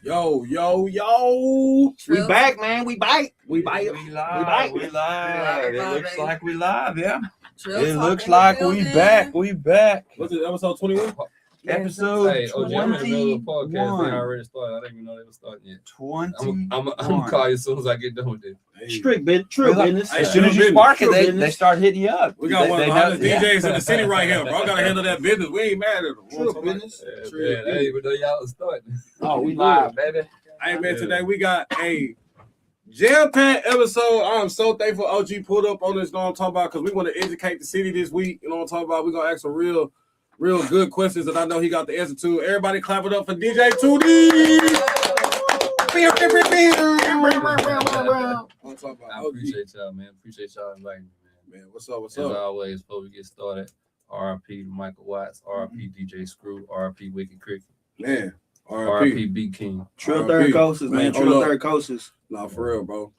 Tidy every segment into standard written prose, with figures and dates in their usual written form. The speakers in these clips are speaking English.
Yo. Trill. We back, man. We bite. We live. It looks like we live, yeah. Trill It talk looks in the like we building. back. We back. What's it, episode 21? Episode Hey, OG, I'm in the middle of the podcast. They 21. already started. I didn't even know they were starting yet. 21. I'm gonna call you as soon as I get done with this. Strict Trill business. Hey, As soon as you Trill spark it, business. they start hitting you up. We got one of the hottest yeah. DJs in the city right here, bro. I gotta handle that business. We ain't mad at them. Trill business. Yeah, Trill man, I didn't even know y'all was starting. Oh, we live, baby. Hey, man, today we got a jam-packed episode. I'm so thankful OG pulled up on this, you know what I'm talking about, because we want to educate the city this week. You know what I'm talking about? We're going to ask some real good questions that I know he got the answer to. Everybody clap it up for DJ 2D. I appreciate y'all, man. Appreciate y'all inviting me, man. Man, what's up? As always, before we get started, RIP Michael Watts, RIP DJ Screw, RIP Wicked Cricket, Man, RIP B King. Trill third coasters, man. Trill third coasters. Nah, for real, bro.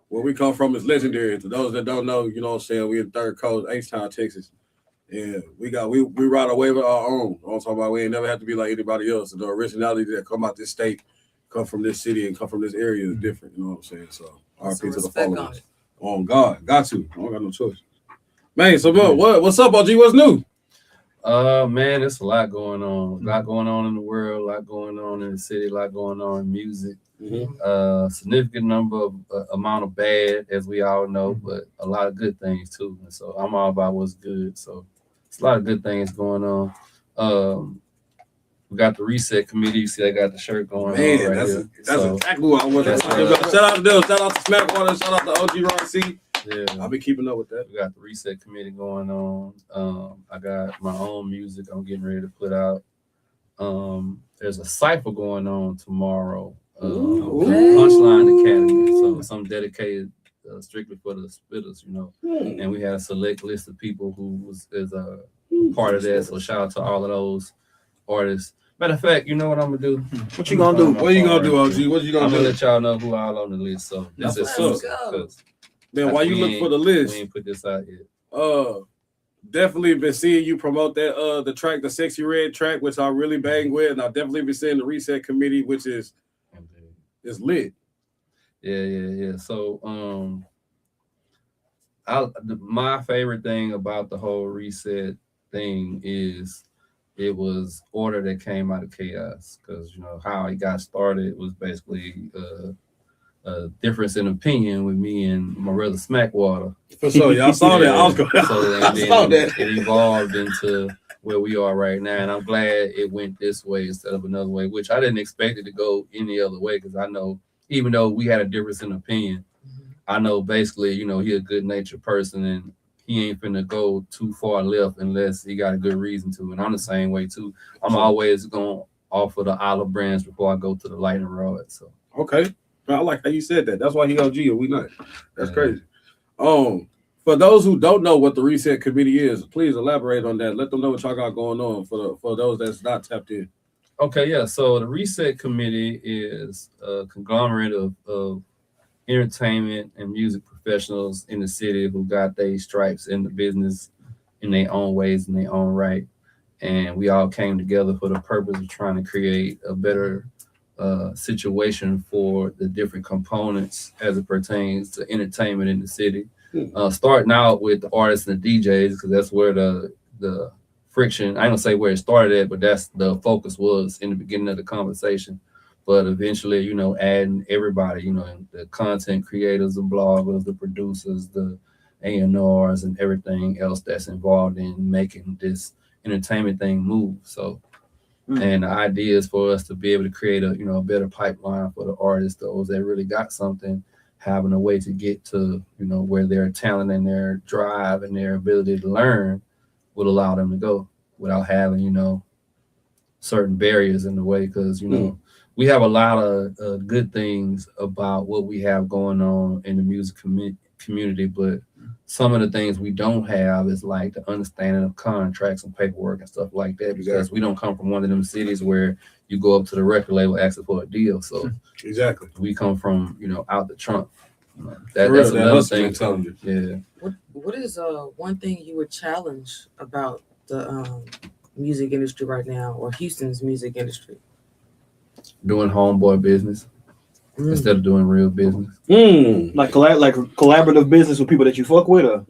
Where we come from is legendary. To those that don't know, you know what I'm saying, we in Third Coast, H-Town, Texas. And we ride away with our own. You know what I'm talking about? We ain't never have to be like anybody else. The originality that come out this state, come from this city, and come from this area is different. You know what I'm saying? So RP to the followers. Oh God, got to. I don't got no choice. Man, so what's up, OG? What's new? Man, there's a lot going on. A lot going on in the world, a lot going on in the city, a lot going on in music. Significant amount of bad, as we all know, but a lot of good things too. And so I'm all about what's good. So it's a lot of good things going on. We got the reset committee. You see, I got the shirt going on right here. That's exactly what I want to say. Shout out to them. Shout out to Smackwater. Shout out to OG Rock C. Yeah, I've been keeping up with that. We got the reset committee going on. I got my own music I'm getting ready to put out. There's a cypher going on tomorrow. Punchline Academy. So some dedicated strictly for the spitters, you know. And we had a select list of people who is a part of that. So shout out to all of those artists. Matter of fact, you know what I'm gonna do? What you gonna do? What you gonna do, OG? What you gonna do? I'm gonna let y'all know who all on the list. So this is Man, while you look for the list, we ain't put this out yet. Definitely been seeing you promote that the track, the Sexy Red track, which I really bang with, and I've definitely been seeing the reset committee, which is lit. Yeah. So my favorite thing about the whole reset thing is it was order that came out of chaos, because you know how it got started was basically a difference in opinion with me and my brother Smackwater. For sure, y'all saw that. I saw that. It evolved into where we are right now, and I'm glad it went this way instead of another way, which I didn't expect it to go any other way, because I know even though we had a difference in opinion, I know basically, you know, he a good-natured person and he ain't finna go too far left unless he got a good reason to. And I'm the same way too. I'm always gonna offer the olive branch before I go to the lightning rod. So okay. I like how you said that. That's why he OG and we not. That's crazy. For those who don't know what the reset committee is, please elaborate on that. Let them know what y'all got going on for those that's not tapped in. Okay, yeah. So the reset committee is a conglomerate of entertainment and music professionals in the city who got their stripes in the business in their own ways, in their own right. And we all came together for the purpose of trying to create a better situation for the different components as it pertains to entertainment in the city. Starting out with the artists and the DJs, because that's where the friction, I ain't gonna say where it started at, but that's the focus was in the beginning of the conversation. But eventually, you know, adding everybody, you know, the content creators, the bloggers, the producers, the A&Rs, and everything else that's involved in making this entertainment thing move. So, and the idea is for us to be able to create a better pipeline for the artists, those that really got something, having a way to get to, you know, where their talent and their drive and their ability to learn would allow them to go without having, you know, certain barriers in the way. Because, you know, we have a lot of good things about what we have going on in the music community, but some of the things we don't have is like the understanding of contracts and paperwork and stuff like that, because we don't come from one of them cities where you go up to the record label asking for a deal. So we come from, you know, out the trunk. That's another thing. Yeah. What is one thing you would challenge about the music industry right now, or Houston's music industry? doing homeboy business instead of doing real business. Like collaborative business with people that you fuck with, or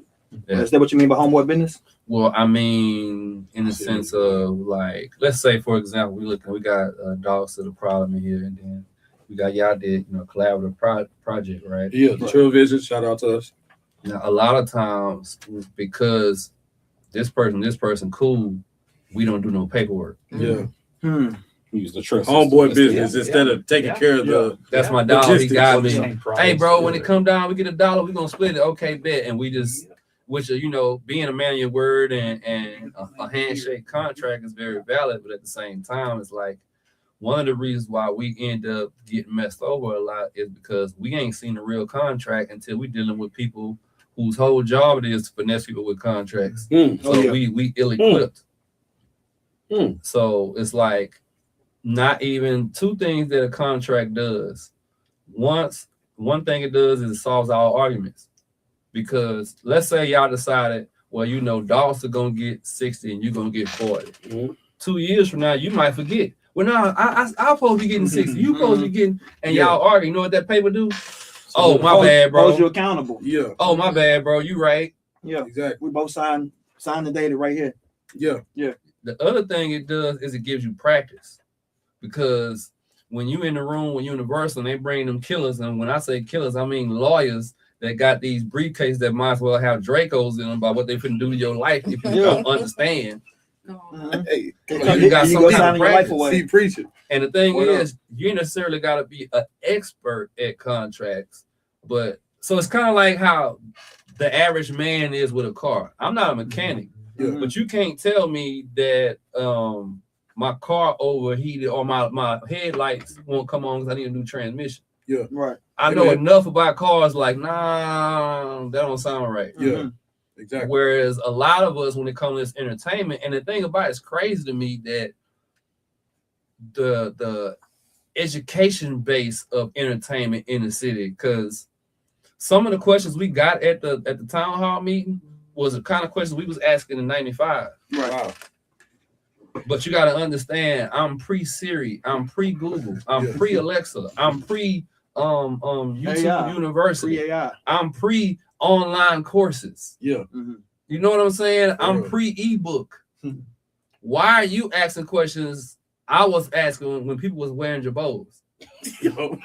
is that what you mean by homeboy business? Well, I mean, in the sense of like, let's say for example, we got Dogs to the Problem in here, and then we got y'all did collaborative project, right? Yeah, the Trill Vision. Shout out to us. Now, a lot of times because this person cool, we don't do no paperwork. Yeah. Use the trust. Homeboy business instead of taking care of the. That's my dog. He logistics got of me. the Hey, bro, when it come down, we get $1. We gonna split it. Okay, bet. And we just, which being a man of your word and a handshake contract is very valid, but at the same time, it's like one of the reasons why we end up getting messed over a lot is because we ain't seen a real contract until we dealing with people whose whole job it is to finesse people with contracts. So we ill-equipped. So it's like not even two things that a contract does. One thing it does is it solves all arguments. Because let's say y'all decided, well, Dogs are gonna get 60 and you're gonna get 40. 2 years from now, you might forget. Well, no, I'm supposed to be getting 60. You supposed to be getting, and y'all argue. You know what that paper do? Oh, my bad, bro. Hold you accountable. Yeah. Oh, my bad, bro. You right. Yeah, exactly. We both signed the data right here. Yeah. The other thing it does is it gives you practice, because when you in the room with Universal and they bring them killers, and when I say killers, I mean lawyers that got these briefcases that might as well have Dracos in them about what they couldn't do to your life if you don't understand. Hey, you got some kind of practice. See, preaching. And the thing is, you necessarily got to be an expert at contracts, but so it's kind of like how the average man is with a car. I'm not a mechanic, but you can't tell me that my car overheated or my headlights won't come on because I need a new transmission. Yeah, right. I know enough about cars. Like, nah, that don't sound right. Yeah, exactly. Whereas a lot of us, when it comes to this entertainment, and the thing about it's crazy to me that the education base of entertainment in the city, because some of the questions we got at the town hall meeting was the kind of questions we was asking in '95. Right. Wow. But you got to understand, I'm pre-Siri, I'm pre-Google, I'm pre-Alexa, I'm YouTube AI. University, Pre-AI. I'm pre-online courses. Yeah. You know what I'm saying? I'm pre-ebook. Why are you asking questions I was asking when people was wearing jabos? Yo.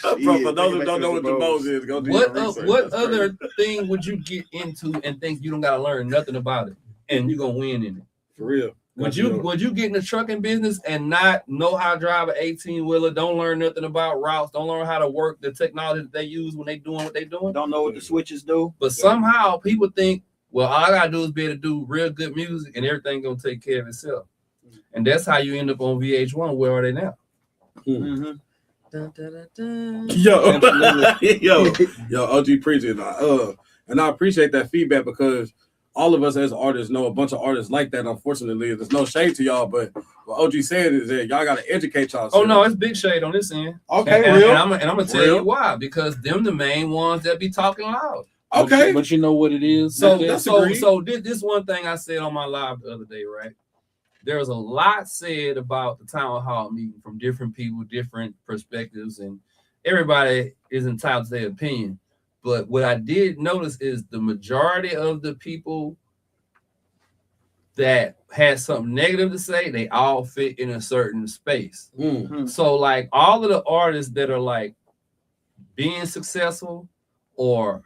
For those who don't know what jabos is, go do your research. What other thing would you get into and think you don't got to learn nothing about it and you're going to win in it? For real. Would you get in the trucking business and not know how to drive an 18-wheeler, don't learn nothing about routes, don't learn how to work the technology that they use when they doing what they doing? Don't know what the switches do. But somehow people think, well, all I gotta do is be able to do real good music and everything gonna take care of itself. And that's how you end up on VH1. Where are they now? Dun, dun, dun, dun. Yo, OG preaching. And I appreciate that feedback because all of us as artists know a bunch of artists like that. Unfortunately, there's no shade to y'all, but what OG said is that y'all got to educate y'all. Oh no, it's big shade on this end. Okay, and real. I'm gonna tell you why, because them the main ones that be talking loud. Okay, but you know what it is. So this one thing I said on my live the other day, right? There was a lot said about the town hall meeting from different people, different perspectives, and everybody is entitled to their opinion. But what I did notice is the majority of the people that had something negative to say, they all fit in a certain space. So like all of the artists that are like being successful or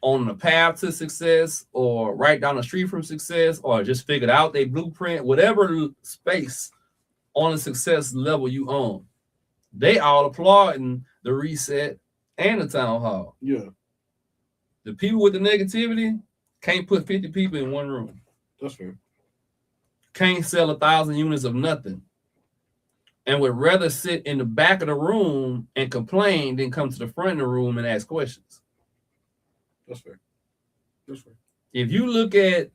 on the path to success or right down the street from success or just figured out their blueprint, whatever space on a success level you own, they all applauding the reset and the town hall. Yeah. The people with the negativity can't put 50 people in one room. That's fair. Can't sell 1,000 units of nothing. And would rather sit in the back of the room and complain than come to the front of the room and ask questions. That's fair. That's fair. If you look at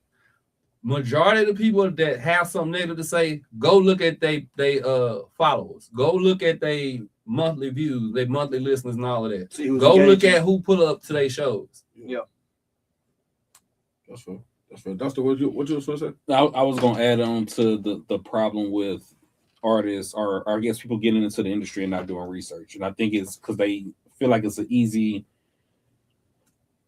majority of the people that have something negative to say, go look at they followers. Go look at their monthly views, their monthly listeners and all of that. Go look at who put up to their shows. Yeah. That's fair. That's fair. That's what you was supposed to say? I was gonna add on to the problem with artists are against people getting into the industry and not doing research. And I think it's because they feel like it's an easy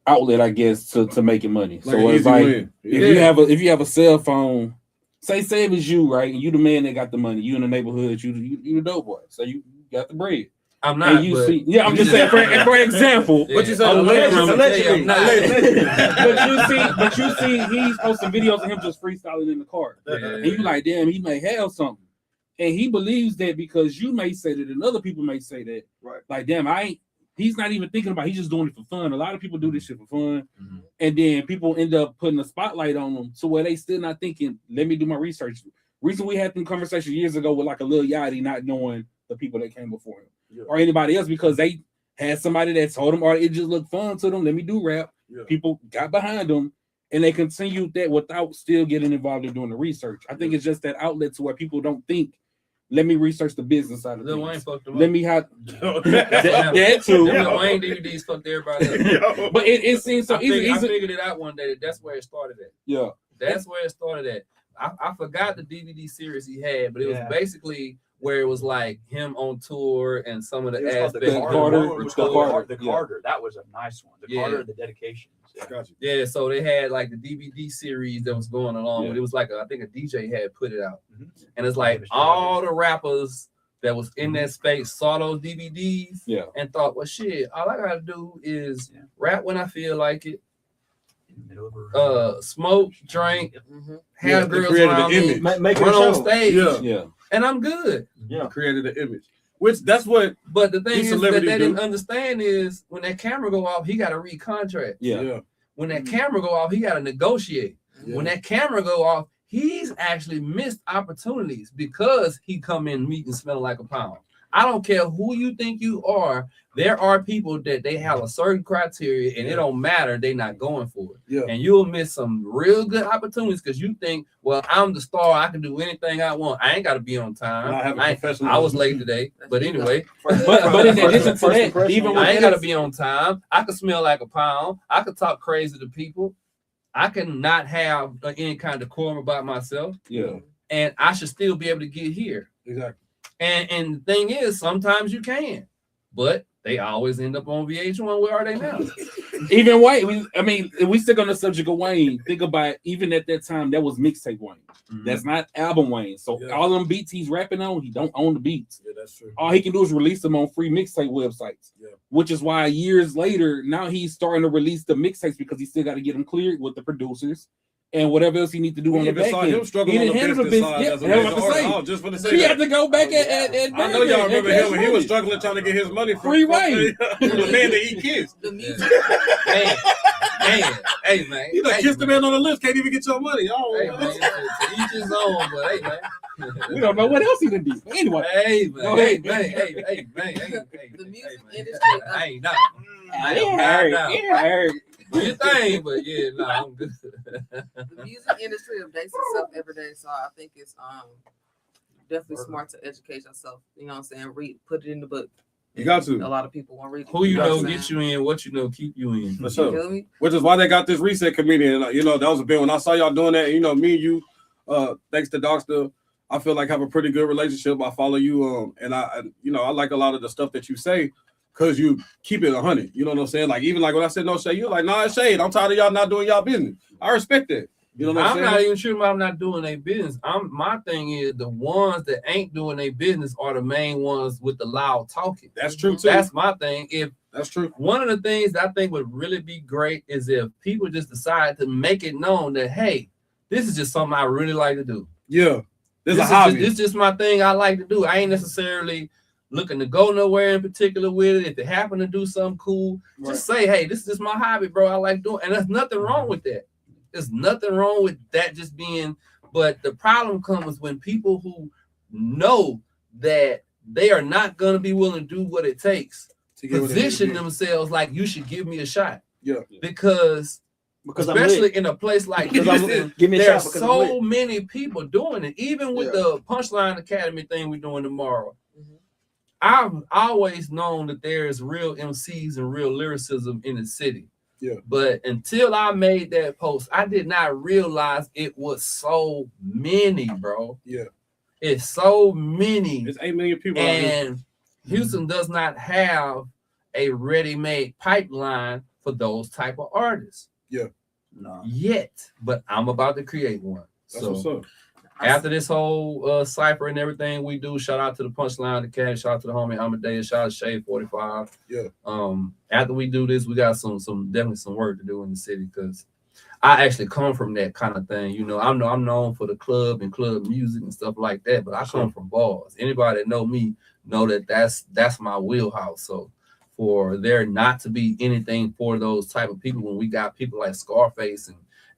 outlet, I guess, to making money. Like so an it's easy like win. if you have a cell phone, say it was you, right? And you the man that got the money, you in the neighborhood, you the dope boy. So you got the bread. I'm not. And you but see, I'm just saying for example. Yeah. What you said? Allegedly. But you see, he's posting videos of him just freestyling in the car, and you like, damn, he may have something, and he believes that because you may say that, and other people may say that, Right? like, damn, he's not even thinking about it, he's just doing it for fun. A lot of people do this shit for fun, and then people end up putting a spotlight on them, so where they still not thinking, let me do my research. Recently, we had some conversation years ago with like a Lil Yachty not knowing the people that came before him or anybody else because they had somebody that told them, or it just looked fun to them. Let me do rap. Yeah. People got behind them, and they continued that without still getting involved in doing the research. I think it's just that outlet to where people don't think. Let me research the business side of Lil Wayne things. fucked them Let up. me have That that too. Lil Wayne DVDs fucked everybody up. But it seems so I easy. figured it out one day that's where it started at. Yeah. That's where it started at. I forgot the DVD series he had, but it was Yeah. basically where it was like him on tour and some of the It was called aspects. the Carter. Carter. It was called Carter. the Carter. That was a nice one. The Yeah. Carter and the dedications. Yeah. Got you. Yeah, so they had like the DVD series that was going along. Yeah. It was like I think a DJ had put it out, Mhm. and it's like all the rappers that was in that space saw those DVDs Yeah. and thought, well, shit, all I gotta do is rap when I feel like it, In the middle of a- smoke, drink, Yep. have Yeah, they girls created around the me, image. Make it run a on show. stage, Yeah. Yeah. and I'm good. Yeah. Created the image, which that's what. But the thing These is that celebrities they do. didn't understand is when that camera go off, he got to read contracts. Yeah. When that camera go off, he got to negotiate. Yeah. When that camera go off, he's actually missed opportunities because he come in meeting smelling like a pound. I don't care who you think you are. There are people that they have a certain criteria and it don't matter. They're not going for it. Yeah. And you'll miss some real good opportunities because you think, well, I'm the star. I can do anything I want. I ain't got to be on time. And I have a professional- I was late today. But anyway, But in addition to First that, impression. even with I ain't got to this- be on time. I can smell like a pound. I can talk crazy to people. I can not have any kind of decorum about myself. yeah. And I should still be able to get here. Exactly. And the thing is, sometimes you can, but they always end up on VH1. Where are they now? Even Wayne, if we stick on the subject of Wayne, think about even at that time that was mixtape Wayne. That's not album Wayne. So Yeah. all them beats he's rapping on, he don't own the beats. Yeah, that's true. All he can do is release them on free mixtape websites. Yeah. Which is why years later, now he's starting to release the mixtapes because he still got to get them cleared with the producers and whatever else he needs to do on the even back saw end. him struggling He on the didn't handle business the side business. as a Yeah, I was major about to artist. say. I was just going to say He that. had to go back at I know y'all remember him when he was struggling. struggling trying to get his money from Free Wayne. from the man that eat kids. The music. Hey man. You done Hey, kissed the man on the lips, can't even get your money. Oh, Hey man, to each his own, but hey man. We don't know what else he done did. But anyway, Hey Go man, ahead. hey man. The music man. industry. I ain't not. it hurt. Do your thing, but yeah, no, I'm good. The music industry updates itself every day, so I think it's definitely smart to educate yourself. You know what I'm saying? Read, put it in the book. You got A to. lot of people won't read it. Who you know know what I'm get saying? you in, what you know keep you in. For You sure. feel me? Which is why they got this reset committee. And, that was a bit when I saw y'all doing that. You know, me and you, thanks to Doctor, I feel like have a pretty good relationship. I follow you. And I like a lot of the stuff that you say because you keep it 100. You know what I'm saying? Like, even like when I said no shade, you're like, nah, it's shade. I'm tired of y'all not doing y'all business. I respect that. You know what I'm I'm saying? not even sure about not doing their business. My thing is the ones that ain't doing their business are the main ones with the loud talking. That's true, too. That's my thing. If That's true. one of the things that I think would really be great is if people just decide to make it known that, hey, this is just something I really like to do. Yeah. This is a This hobby. is just my thing I like to do. I ain't necessarily looking to go nowhere in particular with it. If they happen to do something cool, just say, hey, this is just my hobby, bro. I like doing it. And there's nothing wrong with that. There's nothing wrong with that just being, but the problem comes when people who know that they are not going to be willing to do what it takes To get what they position need to get. themselves like you should give me a shot. Yeah. Because Because I'm especially lit. in a place like Because I'm Houston, lit. Give me a there are shot because I'm so lit. many people doing it. Even with the Punchline Academy thing we're doing tomorrow. I've always known that there's real MCs and real lyricism in the city. Yeah. But until I made that post, I did not realize it was so many, bro. Yeah. It's so many, It's 8 million people out here. and Houston does not have a ready-made pipeline for those type of artists. No. Yet, but I'm about to create one. That's So what's up. after this whole cipher and everything we do, shout out to the Punchline, the Cash, shout out to the homie Amadeus, shout out to Shade 45. Yeah. After we do this, we got some definitely some work to do in the city because I actually come from that kind of thing. You know, I'm known for the club and club music and stuff like that, but I come from bars. Anybody that know me know that that's my wheelhouse. So for there not to be anything for those type of people when we got people like Scarface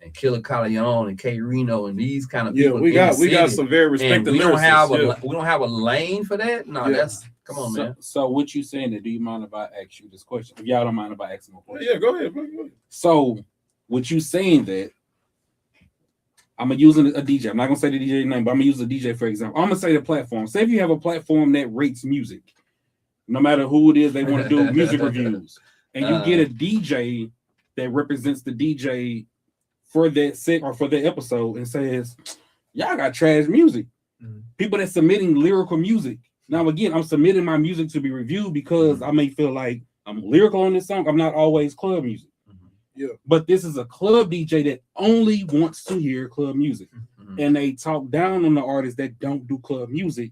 and Killer Calion and K Reno and these kind of people. We got some very respected we don't have lyricists, we don't have a lane for that. No, Yeah. that's come on, man. So what you saying that? Do you mind if I ask you this question? If y'all don't mind if I ask more questions. Yeah, go ahead, bro. Go ahead. So what you saying that I'm gonna use a DJ. I'm not gonna say the DJ name, but I'm gonna use a DJ for example. I'm gonna say the platform. Say if you have a platform that rates music, no matter who it is, they want to do music reviews, and you get a DJ that represents the DJ for that set or for the episode and says, "Y'all got trash music." People that submitting lyrical music. Now again, I'm submitting my music to be reviewed because I may feel like I'm lyrical on this song. I'm not always club music. Yeah. But this is a club DJ that only wants to hear club music. And they talk down on the artists that don't do club music.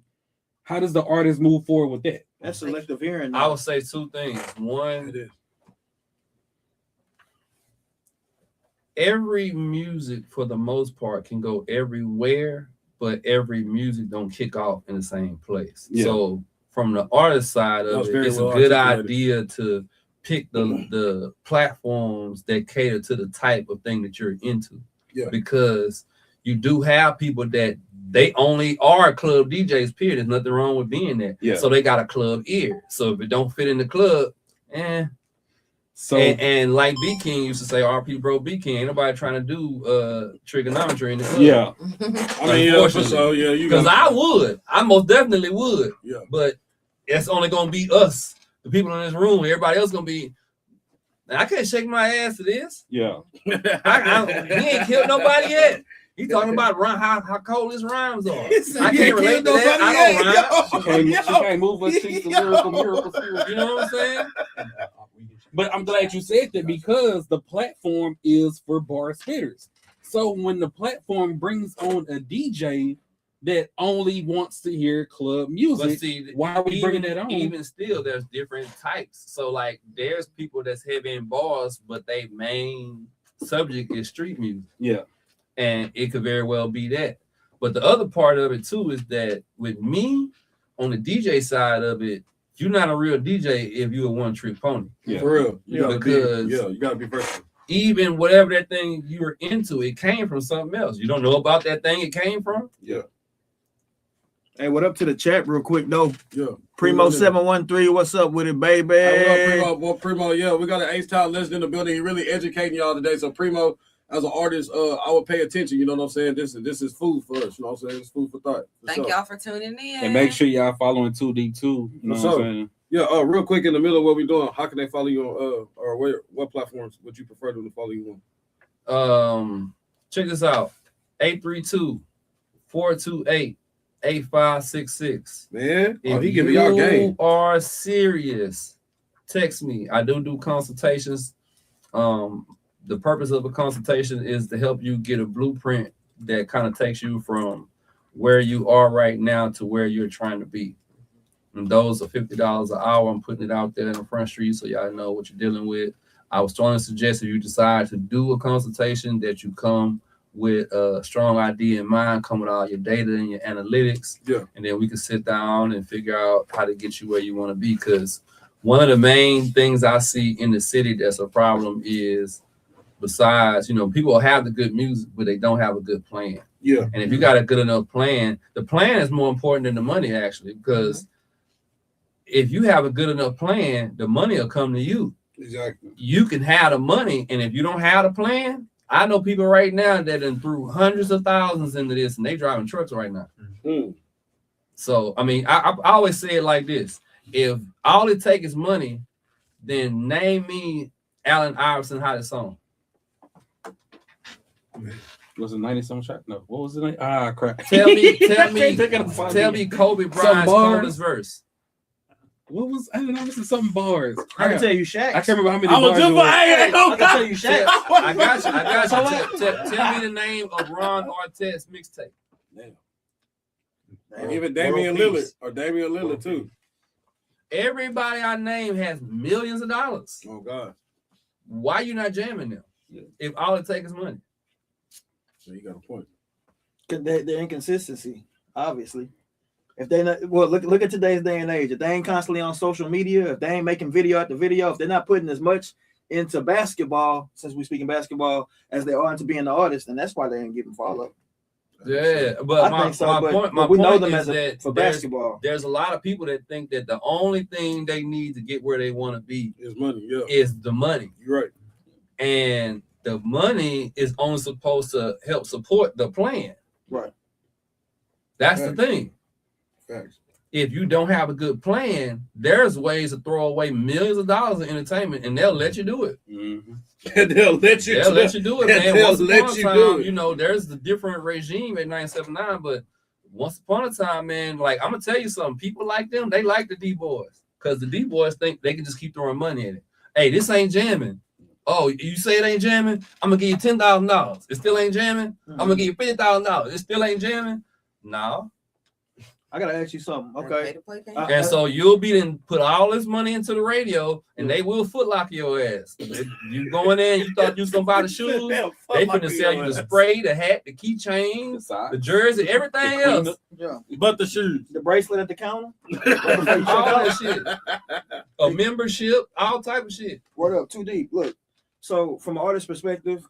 How does the artist move forward with that? That's selective hearing. I would say two things. One, It is. every music for the most part can go everywhere, but every music don't kick off in the same place. Yeah. So from the artist side of That's it, very it's well a good articulated. idea to pick the platforms that cater to the type of thing that you're into. Yeah. Because you do have people that they only are club DJs, period. There's nothing wrong with being there. Yeah. So they got a club ear. So if it don't fit in the club, So and like B King used to say, RP bro B King, ain't nobody trying to do trigonometry in the club. yeah. I mean, yeah, for sure. Yeah, you Because got I most definitely would. Yeah. But it's only gonna be us, the people in this room. Everybody else gonna be. I can't shake my ass to this. Yeah. He ain't killed nobody yet. He talking about how cold his rhymes are. I can't relate to that. I don't rhyme. She can't move her cheeks to lyrical miracle spirit. You know what I'm saying? But I'm glad you said that because the platform is for bar spitters. So when the platform brings on a DJ that only wants to hear club But music, see, why are we bringing that on? Even still, there's different types. So like, there's people that's heavy in bars, but they main subject is street music. Yeah. And it could very well be that. But the other part of it too is that with me on the DJ side of it, you're not a real DJ if you're a one-trick pony. Yeah. for real. You gotta Because- you gotta be versatile. Even whatever that thing you're into, it came from something else. You don't know about that thing it came from. Yeah, Hey, what up to the chat real quick though? yeah. Primo 713, what's up with it, baby? Hey, what up, Primo? Well, Primo, yeah, we got an H-Town legend in the building. He really educating y'all today. So, Primo, as an artist, I would pay attention. You know what I'm saying? This is food for us. You know what I'm saying? It's food for thought. For Thank sure. y'all for tuning in. And make sure y'all following 2D2. You know For what I'm sure. saying? Yeah, real quick in the middle of what we're doing, how can they follow you on or what platforms would you prefer them to follow you on? Check this out. 832-428-8566. Man, If he giving y'all game. you are serious, text me. I do consultations. The purpose of a consultation is to help you get a blueprint that kind of takes you from where you are right now to where you're trying to be. And those are $50 an hour. I'm putting it out there in the front street so y'all know what you're dealing with. I would strongly suggest if you decide to do a consultation that you come with a strong idea in mind, come with all your data and your analytics. Yeah. And then we can sit down and figure out how to get you where you want to be. Because one of the main things I see in the city that's a problem is, besides, people have the good music, but they don't have a good plan. Yeah. And if you got a good enough plan, the plan is more important than the money, actually, because if you have a good enough plan, the money will come to you. Exactly. You can have the money, and if you don't have a plan, I know people right now that done threw hundreds of thousands into this, and they driving trucks right now. Mm. So, I mean, I always say it like this. If all it takes is money, then name me Allen Iverson hottest song. Was it 90-something shot? No. What was the name? Ah, crap. Tell me Kobe Some Bryant's bars. coldest verse. What was? I don't know. This is something bars. I Crap. can tell you Shaq. I can't remember how many I was bars. just it was. I can tell you Shaq. I got you. Tell me the name of Ron Artest's mixtape. And even Damian Lillard too. Everybody I name has millions of dollars. Oh God. Why you not jamming them? If all it takes is money. So you got a point. The inconsistency, obviously. If they not look at today's day and age. If they ain't constantly on social media, if they ain't making video after video, if they're not putting as much into basketball, since we're speaking basketball, as they are into being the artist, and that's why they ain't getting follow. Yeah, but I think so, my but point, we know point them is as that for there's, basketball. there's a lot of people that think that the only thing they need to get where they want to be It's money, yeah. is the money. You're right. And the money is only supposed to help support the plan. Right. That's Facts. the thing. Facts. If you don't have a good plan, there's ways to throw away millions of dollars in entertainment, and they'll let you do it. Mm-hmm. They'll let you do it, man. They'll Once let upon a you time, do it. you know, there's the different regime at 979, but once upon a time, man, like I'm gonna tell you something. People like them, they like the D boys because the D boys think they can just keep throwing money at it. Hey, this ain't jamming. Oh, you say it ain't jamming? I'm gonna give you $10,000. It still ain't jamming. I'm gonna give you $50,000. It still ain't jamming. No. I gotta ask you something. And Okay. pay to play game. And so you'll be then put all this money into the radio, and they will footlock your ass. You going in, you thought you was gonna buy the shoes. They finna sell you the spray, the hat, the keychain, the jersey, everything else. Yeah. But the shoes. The bracelet at the counter. All that shit. A membership, all type of shit. Word up, too deep. Look, so from an artist perspective,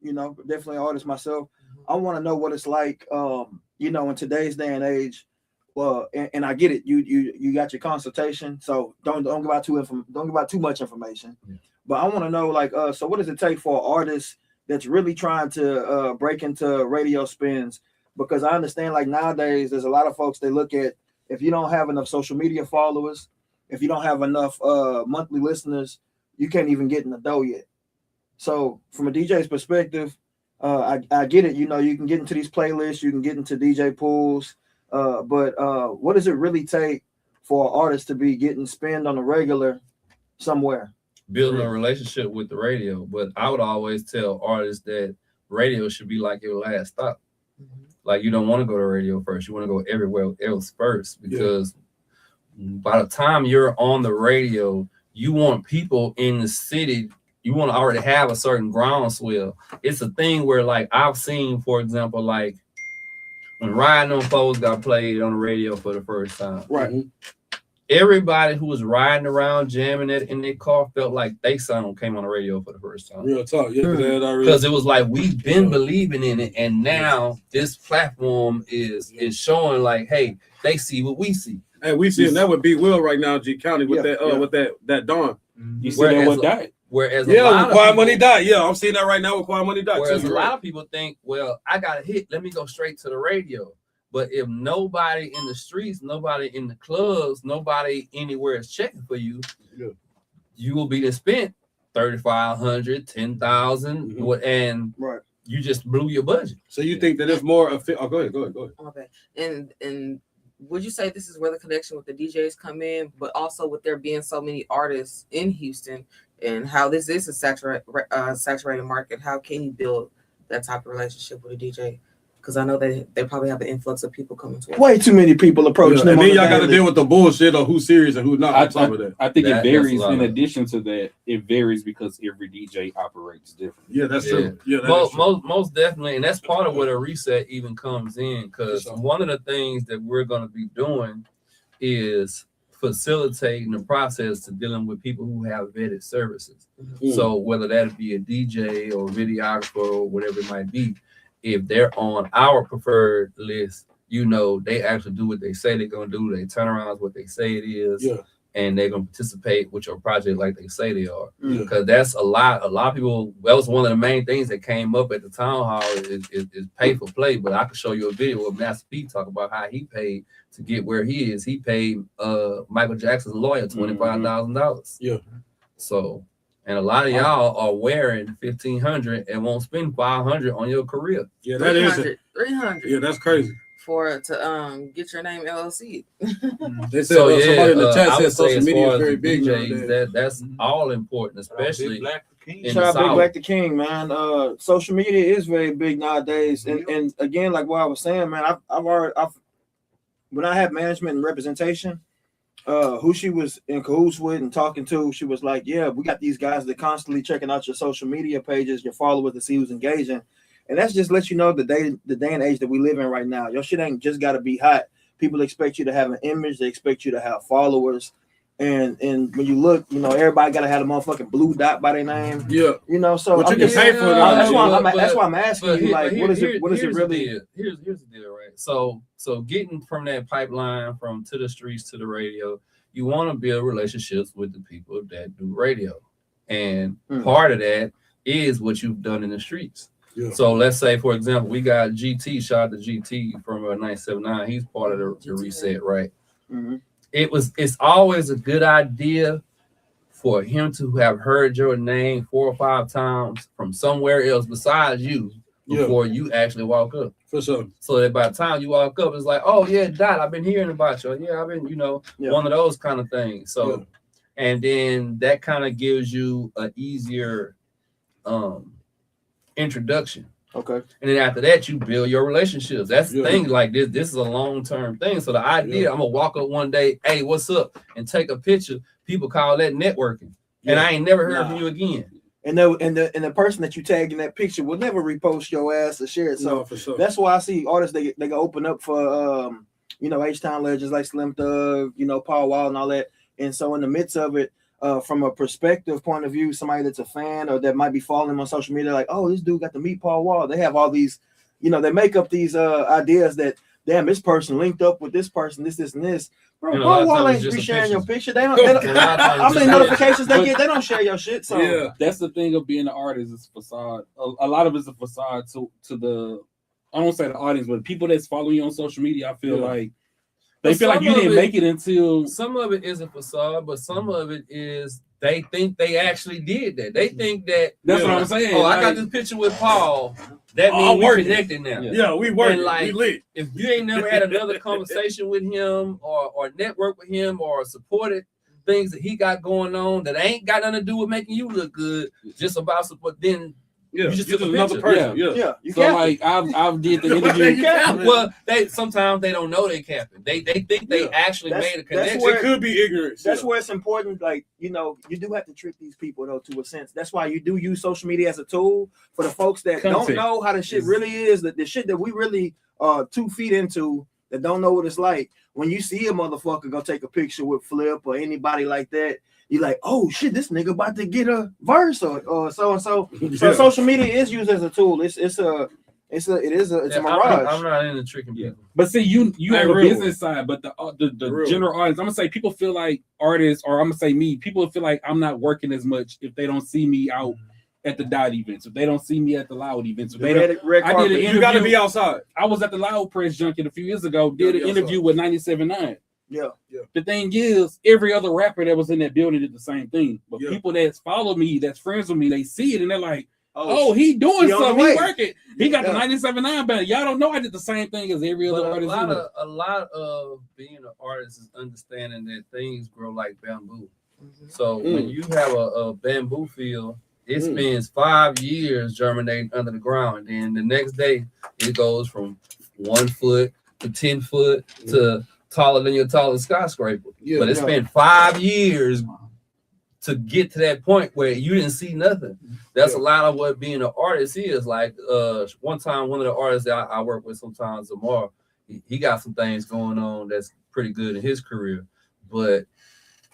you know, definitely an artist myself. I want to know what it's like, you know, in today's day and age. Well, and I get it. You got your consultation, so don't give out too much information. Yeah. But I want to know, like, so what does it take for an artist that's really trying to break into radio spins? Because I understand, like nowadays, there's a lot of folks they look at if you don't have enough social media followers, if you don't have enough monthly listeners, you can't even get in the dough yet. So from a DJ's perspective, I get it. You know, you can get into these playlists, you can get into DJ pools. But what does it really take for an artist to be getting spent on a regular somewhere? Building a relationship with the radio. But I would always tell artists that radio should be like your last stop. Like you don't want to go to radio first. You want to go everywhere else first, because by the time you're on the radio, you want people in the city. You want to already have a certain groundswell. It's a thing where, like, I've seen, for example, like when Riding on Foes got played on the radio for the first time. Right. Everybody who was riding around jamming it in their car felt like they song came on the radio for the first time. Real talk. Yeah, because it was like we've been believing in it, and now this platform is showing like, hey, they see what we see. Hey, we see that would be Will right now, G County with that Dawn. You see that what died? Whereas when Quiet Money died. Yeah, I'm seeing that right now with Quiet Money died. Whereas a lot of people think, well, I got a hit, let me go straight to the radio. But if nobody in the streets, nobody in the clubs, nobody anywhere is checking for you, you will be spent $3,500, $10,000, and you just blew your budget. So you think that it's more? Oh, go ahead. Okay, and would you say this is where the connection with the DJs come in, but also with there being so many artists in Houston, and how this is a saturated market? How can you build that type of relationship with a DJ? Because I know they probably have an influx of people coming to it. Way too many people approaching them. And then y'all got to deal with the bullshit of who's serious and who's not. I think That- it varies. that's a lot In of- addition to that, it varies because every DJ operates differently. Yeah, that's true. Yeah, Most definitely, and that's part of where the reset even comes in, because one of the things that we're going to be doing is facilitating the process to dealing with people who have vetted services. So whether that be a DJ or videographer or whatever it might be, if they're on our preferred list, you know, they actually do what they say they're going to do. They turn around what they say it is. Yeah. And they're going to participate with your project like they say they are. Yeah. Because that's a lot of people, that was one of the main things that came up at the town hall is pay for play. But I could show you a video of Master P talk about how he paid to get where he is. He paid Michael Jackson's lawyer $25,000. Yeah. So, And a lot of y'all are wearing 1,500 and won't spend 500 on your career. Yeah, that is it. 300 Yeah, that's crazy. to get your name LLC. They said So somebody in the I chat would said say social as media far is as very the big DJs, nowadays. that's all important, especially Black King. in Shout out the Big South. Black the King, man. Social media is very big nowadays, and again, like what I was saying, man, I've when I had management and representation, who she was in cahoots with and talking to, she was like, yeah, we got these guys that constantly checking out your social media pages, your followers to see who's engaging. And that's just lets you know the day and age that we live in right now. Your shit ain't just got to be hot. People expect you to have an image. They expect you to have followers. And when you look, you know, everybody got to have a motherfucking blue dot by their name. Yeah. You know, so But you I'm can just, pay for it. that's but- why I'm asking But you, here- like, but what is here- it? What is it here's the really? deal. Here's the deal, right? So getting from that pipeline from to the streets to the radio, you want to build relationships with the people that do radio, and part of that is what you've done in the streets. Yeah. So let's say, for example, we got GT. Shout out to GT from 979. He's part of the reset, right? Mhm. It's always a good idea for him to have heard your name 4 or 5 times from somewhere else besides you before you actually walk up. For sure. So that by the time you walk up, it's like, oh yeah, Dot, I've been hearing about you. Yeah, I've been, one of those kind of things. So, and then that kind of gives you an easier introduction. Okay. And then after that, you build your relationships. That's the thing. Like this is a long-term thing. So the idea, I'm gonna walk up one day, hey, what's up, and take a picture. People call that networking, and I ain't never heard from you again. And the person that you tagged in that picture will never repost your ass or share it. So for sure. that's why I see artists they can open up for H-Town legends like Slim Thug, Paul Wall and all that. And so in the midst of it, from a perspective point of view, somebody that's a fan or that might be following him on social media, like, oh, this dude got to meet Paul Wall. They have all these, they make up these ideas that, damn, this person linked up with this person, this, and this. Bro, Paul Wall ain't be sharing your picture. They don't how many notifications they get? They don't share your shit. So that's the thing of being an artist is facade. A lot of it's a facade to the, I don't say the audience, but people that's following you on social media. I feel like they feel like you didn't make it until. Some of it is a facade, but some of it is they think they actually did that. They think that that's what I'm saying. Oh, I got this picture with Paul. That means we're connected now. Yeah, we working. Like, we lit. If you ain't never had another conversation with him or network with him or supported things that he got going on that ain't got nothing to do with making you look good, just about support, then you just took another person. Yeah. So like I've did the interview. Well, they sometimes they don't know they capping. They think they actually made a connection. It could be ignorance. That's where it's important. Like, you do have to trick these people though, to a sense. That's why you do use social media as a tool for the folks that don't know how the shit really is, the shit that we really 2 feet into, that don't know what it's like. When you see a motherfucker go take a picture with Flip or anybody like that, you're like, oh shit, this nigga about to get a verse or so and so. So social media is used as a tool. It's a mirage. I'm not into tricking people. But see, you have a business side, but the general audience, I'm gonna say people feel like artists, or I'm gonna say me, people feel like I'm not working as much if they don't see me out at the Dot events, if they don't see me at the Loud events. If they don't, I did an interview. You gotta be outside. I was at the Loud Press Junket a few years ago, did an interview with 97.9. Yeah. The thing is, every other rapper that was in that building did the same thing. But people that follow me, that's friends with me, they see it and they're like, oh, he doing something. He working. He got the 97.9 banner. Y'all don't know I did the same thing as every other artist. A lot of being an artist is understanding that things grow like bamboo. So when you have a bamboo field, it spends 5 years germinating under the ground. And the next day, it goes from 1 foot to 10 foot to taller than your tallest skyscraper. But it spent 5 years to get to that point where you didn't see nothing. That's a lot of what being an artist is. Like one time, one of the artists that I work with sometimes, Zamar, he got some things going on that's pretty good in his career. But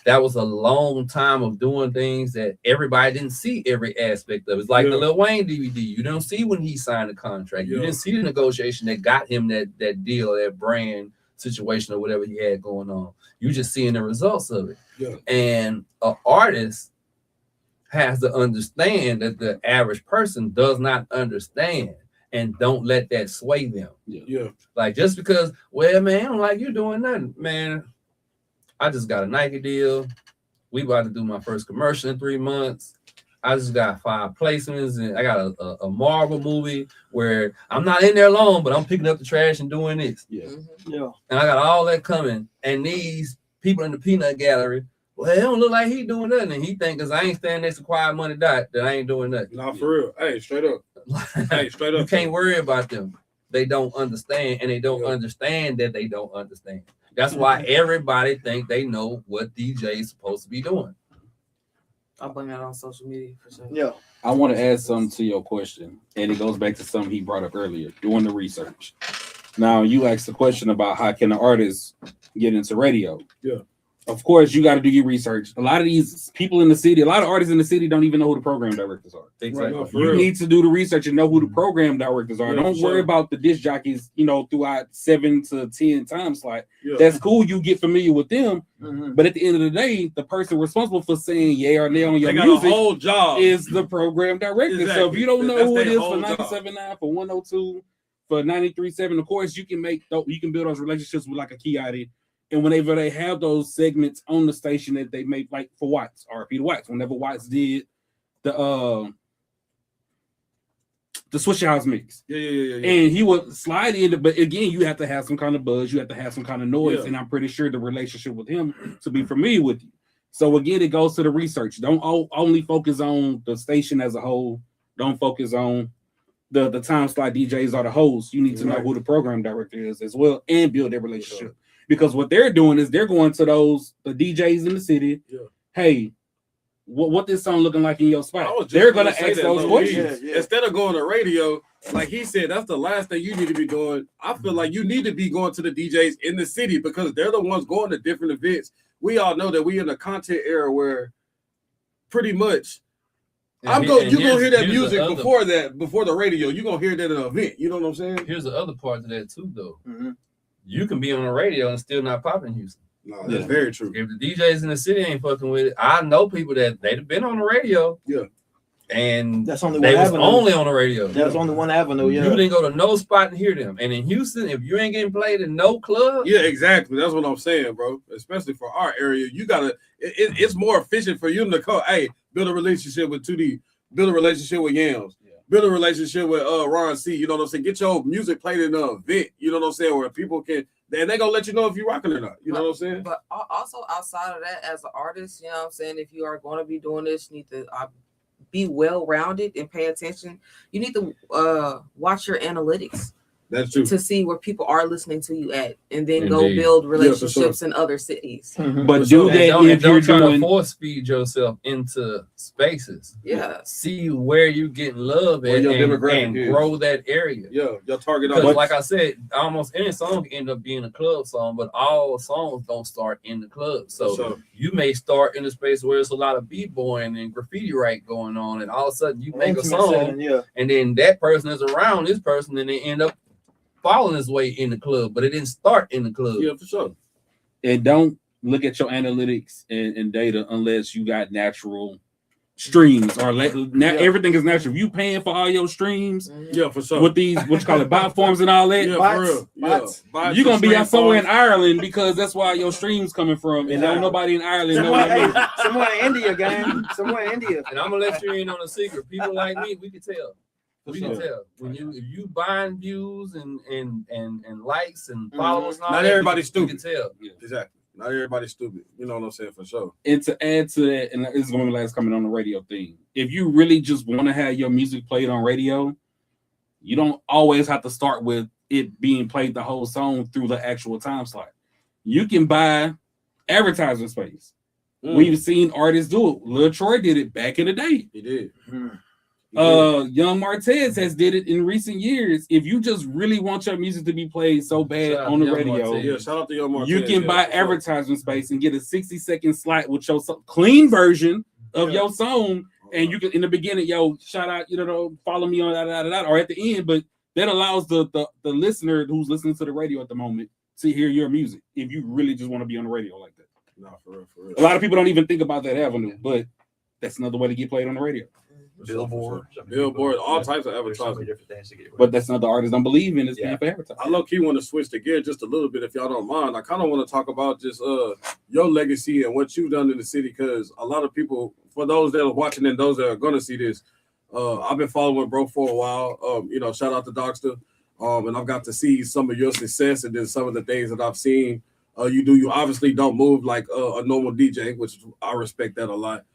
that was a long time of doing things that everybody didn't see every aspect of. It's like the Lil Wayne DVD. You don't see when he signed a contract. You didn't see the negotiation that got him that deal, that brand situation or whatever he had going on. You just seeing the results of it. And an artist has to understand that the average person does not understand, and don't let that sway them. Like, just because, well, man, I don't like you doing nothing, man. I just got a Nike deal. We about to do my first commercial in 3 months. I just got 5 placements, and I got a Marvel movie where I'm not in there alone, but I'm picking up the trash and doing this. Yeah. Yeah. And I got all that coming. And these people in the peanut gallery, well, it don't look like he doing nothing. And he think, because I ain't standing next to Quiet Money Dot, that I ain't doing nothing. Nah, for real. Hey, straight up. Hey, straight up. You can't worry about them. They don't understand, and they don't understand that they don't understand. That's why everybody think they know what DJ is supposed to be doing. I'll blame that on social media for sure. Yeah. I want to add something to your question, and it goes back to something he brought up earlier, doing the research. Now, you asked the question about how can an artist get into radio? Yeah. Of course, you got to do your research. A lot of these people in the city, a lot of artists in the city don't even know who the program directors are. Exactly. No, for You real. need to do the research and know who the program directors are. Yeah, Don't for worry sure. about the disc jockeys, throughout 7 to 10 time slot. Yeah. That's cool. You get familiar with them. Mhm. But at the end of the day, the person responsible for saying yeah or nay on your They got music a whole job. is the program director. So if Exactly. you don't know That's who it their is whole for job. 97.9, for 102, for 93.7, of course you can build those relationships with like a Kiati. And whenever they have those segments on the station that they make, like for Watts, RP to Watts, whenever Watts did the Swisher House mix. Yeah. And he would slide in, but again, you have to have some kind of buzz, you have to have some kind of noise, Yeah. and I'm pretty sure the relationship with him to be familiar with you. So again, it goes to the research. Don't only focus on the station as a whole. Don't focus on the time slot DJs or the hosts. You need to know Right. who the program director is as well, and build their relationship. Because what they're doing is they're going to the DJs in the city. Yeah. Hey, what this song looking like in your I spot? was just They're gonna say ask that, those though. questions. Yeah. Instead of going to radio, like he said, that's the last thing you need to be doing. I feel like you need to be going to the DJs in the city because they're the ones going to different events. We all know that we in a content era where pretty much you're gonna hear that music before the radio. You're gonna hear that at an event. You know what I'm saying? Here's the other part to that too, though. Mhm. You can be on the radio and still not pop in Houston. No, that's very true. If the DJs in the city ain't fucking with it, I know people that they've been on the radio. Yeah. And That's only they one was avenue. only on the radio. There's only one avenue. You Yeah. didn't go to no spot and hear them. And in Houston, if you ain't getting played in no club, Yeah, exactly. That's what I'm saying, bro. Especially for our area, you gotta. It's more efficient for you to go. Hey, build a relationship with 2D. Build a relationship with Yams. Yeah. Build a relationship with Ron C. You know what I'm saying? Get your music played in an event. You know what I'm saying? Where people can, and they gonna let you know if you're rocking or not. You know what I'm saying? But also outside of that, as an artist, you know what I'm saying, if you are going to be doing this, you need to be well-rounded and pay attention. You need to watch your analytics That's true. to see where people are listening to you at, and then go Indeed. build Yeah, for relationships in other cities. Mhm. But For do sure. that and if you're don't try to doing. force feed yourself into spaces. Yeah. See where you getting love Where at your and demographic is. grow that area. Yeah, your target Because audience. like I said, almost any song can end up being a club song, but all songs don't start in the club. So So, you may start in a space where there's a lot of b-boying and graffiti right going on, and all of a sudden you make a Intimate song, setting, yeah. and then that person is around this person, and they end up following his way in the club, but it didn't start in the club. yeah, for sure. And don't look at your analytics and data unless you got natural streams or everything is natural. If you paying for all your streams Yeah, for sure. with these what you call it bot forms and all that, yeah, bots, for real. bots. Yeah. you're gonna be Stream out somewhere in farms. Ireland because that's why your streams coming from, and don't nobody in Ireland know what I mean. Somewhere in India, gang. Somewhere in India. And I'm gonna let you in on a secret. People like me, we can tell. We can tell when if you buying views and likes and followers. And all Not that, everybody's we can stupid. tell. Exactly. Not everybody's stupid. You know what I'm saying? For sure. And to add to that, and this is going to be last comment on the radio thing. If you really just want to have your music played on radio, you don't always have to start with it being played the whole song through the actual time slot. You can buy advertising space. We've seen artists do it. Lil Troy did it back in the day. He did. Young Martez has did it in recent years. If you just really want your music to be played so bad Shout out on the to Young radio, Martez. Yeah, shout out to Young Martez. you can yeah, buy for sure. advertising space and get a 60-second slot with your clean version of Yeah. your song. And you can, in the beginning, shout out, follow me on that, or at the end, but that allows the listener who's listening to the radio at the moment to hear your music if you really just want to be on the radio like that. No, for real, for real. A lot of people don't even think about that avenue, but that's another way to get played on the radio. Billboard, Billboard, all types of There's so many advertising. different things to get. But that's not the artist don't believe in. It's Yeah. paying for advertising. I low key want to switch the gear just a little bit, if y'all don't mind. I kind of want to talk about just your legacy and what you've done in the city, because a lot of people, for those that are watching and those that are gonna see this, I've been following bro for a while. You know, shout out to Doxter. And I've got to see some of your success and then some of the things that I've seen you obviously don't move like a normal DJ, which I respect that a lot.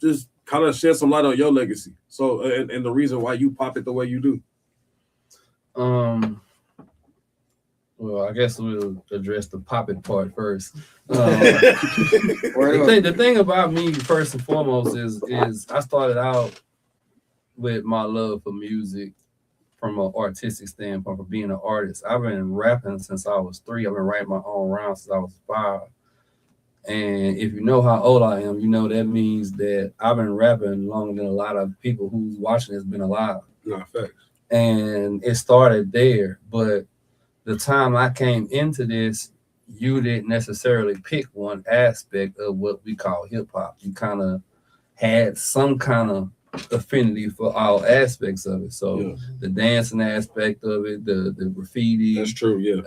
Just kind of shed some light on your legacy. So and the reason why you pop it the way you do. Well, I guess we'll address the popping part first. The thing about me, first and foremost, is I started out with my love for music from an artistic standpoint, for being an artist. I've been rapping since I was 3. I've been writing my own rhymes since I was 5. And if you know how old I am, you know that means that I've been rapping longer than a lot of people who's watching has been alive. Nah, facts. And it started there. But the time I came into this, you didn't necessarily pick one aspect of what we call hip hop. You kind of had some kind of affinity for all aspects of it. So the dancing aspect of it, the graffiti. That's true, yeah.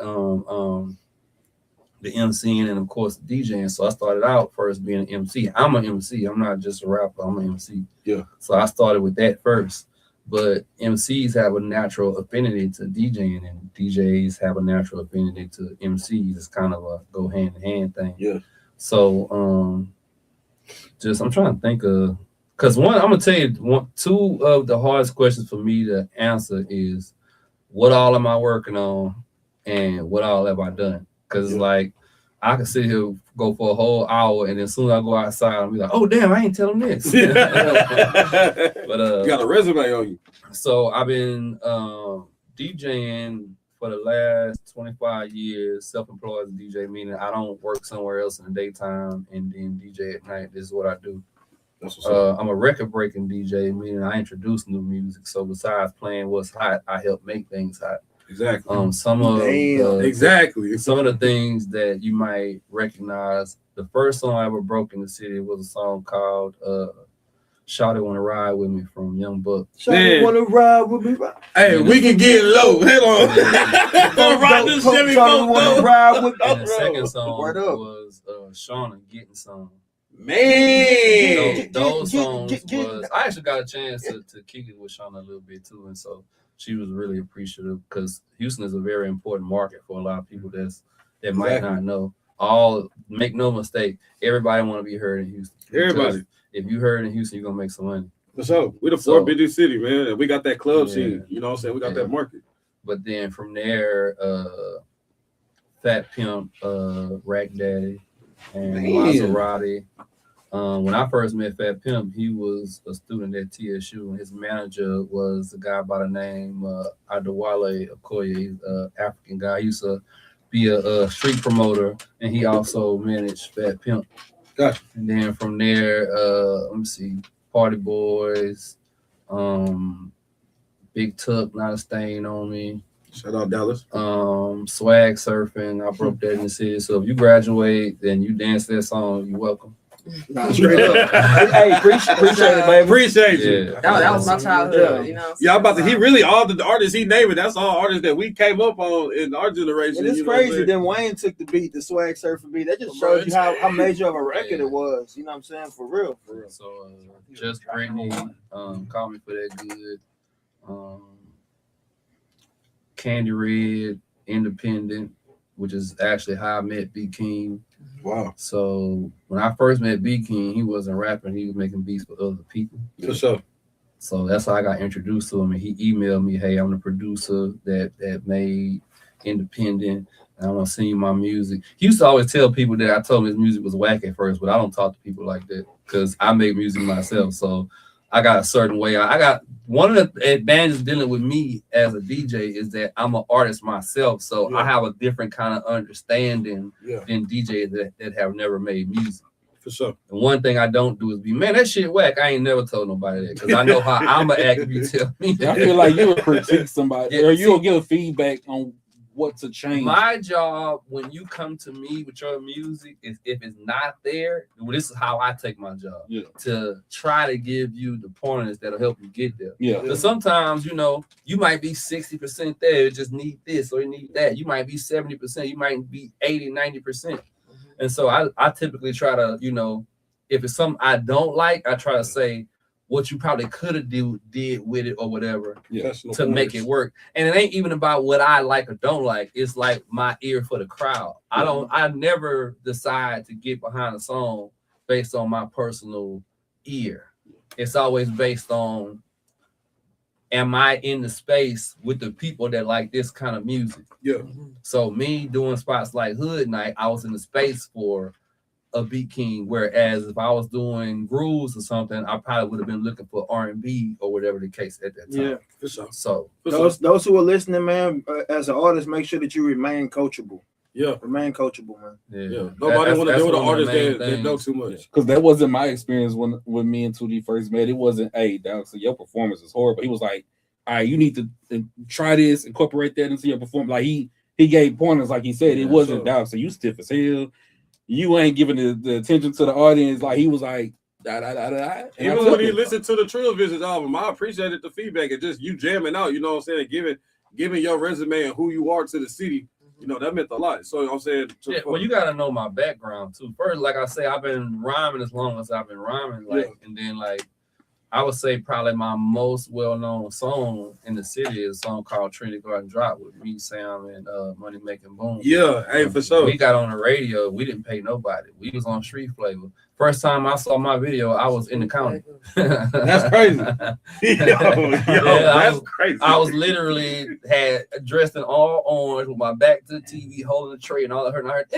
The MCing and of course the DJing. So I started out first being an MC. I'm an MC. I'm not just a rapper. I'm an MC. Yeah. So I started with that first. But MCs have a natural affinity to DJing, and DJs have a natural affinity to MCs. It's kind of a go hand in hand thing. Yeah. So just I'm trying to think of, because one, I'm gonna tell you, two of the hardest questions for me to answer is what all am I working on and what all have I done? Because like I can sit here go for a whole hour, and then as soon as I go outside, I'll be like, oh damn, I ain't telling this. But you got a resume on you. So I've been DJing for the last 25 years, self-employed as a DJ, meaning I don't work somewhere else in the daytime and then DJ at night. This is what I do. That's what's up. I'm a record-breaking DJ, meaning I introduce new music. So besides playing what's hot, I help make things hot. Exactly. Some of exactly. Some of the things that you might recognize. The first song I ever broke in the city was a song called "Shawty Wanna Ride With Me" from Young Buck. Shawty wanna ride with me. Hey, we can get low. Hold on. Ride this Chevy Shawty wanna ride with And the me. second song Word up. was Shauna Getting Some. Man. Those songs was, I actually got a chance to kick it with Shauna a little bit too, and so she was really appreciative because Houston is a very important market for a lot of people that might not know. Make no mistake, everybody want to be heard in Houston. Everybody. If you heard in Houston, you're gonna make some money. For sure. We're the fourth biggest city, man. And we got that club scene. You know what I'm saying? We got that market. But then from there, Fat Pimp, Rack Daddy, and Maserati. When I first met Fat Pimp, he was a student at TSU, and his manager was a guy by the name Adewale Okoye. He's an African guy. He used to be a street promoter, and he also managed Fat Pimp. Gotcha. And then from there, let me see, Party Boys, Big Tuck, Not a Stain on Me. Shout out Dallas. Swag Surfing, I broke that in the city. So if you graduate and you dance that song, you're welcome. Nah, straight up. Hey, appreciate it, baby. Appreciate you. Yeah. That was my childhood, you know. Yeah, I'm about to. He really all the artists he named. That's all artists that we came up on in our generation. And it's crazy. Then Wayne took the beat, the Swag Surfer beat. That just shows you how major of a record it was. You know what I'm saying? For real. For real. So Just Brittany, Call Me For That Good, Candy Red, Independent, which is actually how I met B King. Wow. So when I first met B King, he wasn't rapping, he was making beats for other people. For sure. So that's how I got introduced to him, and he emailed me, hey, I'm the producer that made Independent, and I want to send you my music. He used to always tell people that I told him his music was whack at first, but I don't talk to people like that because I make music myself. So I got a certain way. I got one of the advantages dealing with me as a DJ is that I'm an artist myself. So I have a different kind of understanding than DJs that have never made music. For sure. And one thing I don't do is be, man, that shit whack. I ain't never told nobody that because I know how I'm going to act if you tell me that. I feel like you would critique somebody or you'll give feedback on what to change. My job when you come to me with your music is if it's not there, well, this is how I take my job. Yeah. To try to give you the pointers that'll help you get there. Yeah. Because sometimes, you know, you might be 60% there, you just need this or you need that. You might be 70%, you might be 80, 90%. And so I typically try to, you know, if it's something I don't like, I try to say what you probably could have did with it or whatever to make it work. And it ain't even about what I like or don't like. It's like my ear for the crowd. I never decide to get behind a song based on my personal ear. It's always based on, am I in the space with the people that like this kind of music? Yeah. So me doing spots like Hood Night, I was in the space for a Beat King, whereas if I was doing grooves or something, I probably would have been looking for R&B or whatever the case at that time. Yeah, for sure. So those who are listening, man, as an artist, make sure that you remain coachable. Yeah, remain coachable, man. Yeah. Nobody want to deal with an artist that things. know too much. Because that wasn't my experience when me and 2D first met. It wasn't, hey, dog, so your performance is horrible. He was like, all right, you need to try this, incorporate that into your performance. Like he gave pointers, like he said. It wasn't, dog, so you stiff as hell. You ain't giving the attention to the audience. Like he was like, da da da da. Even when he listened to the Trill Visits album, I appreciated the feedback and just you jamming out. You know what I'm saying? Giving your resume and who you are to the city. You know, that meant a lot. So I'm saying, well, you gotta know my background too. First, like I say, I've been rhyming as long as I've been rhyming. And then I would say probably my most well-known song in the city is a song called Trinity Garden Drop with me, Sam, and Money Making Boom. Yeah, hey, for sure. We got on the radio. We didn't pay nobody. We was on Street Flavor. First time I saw my video, I was in the county. That's crazy. That's crazy. I was literally dressed in all orange with my back to the TV, holding the tray, and all I heard, like,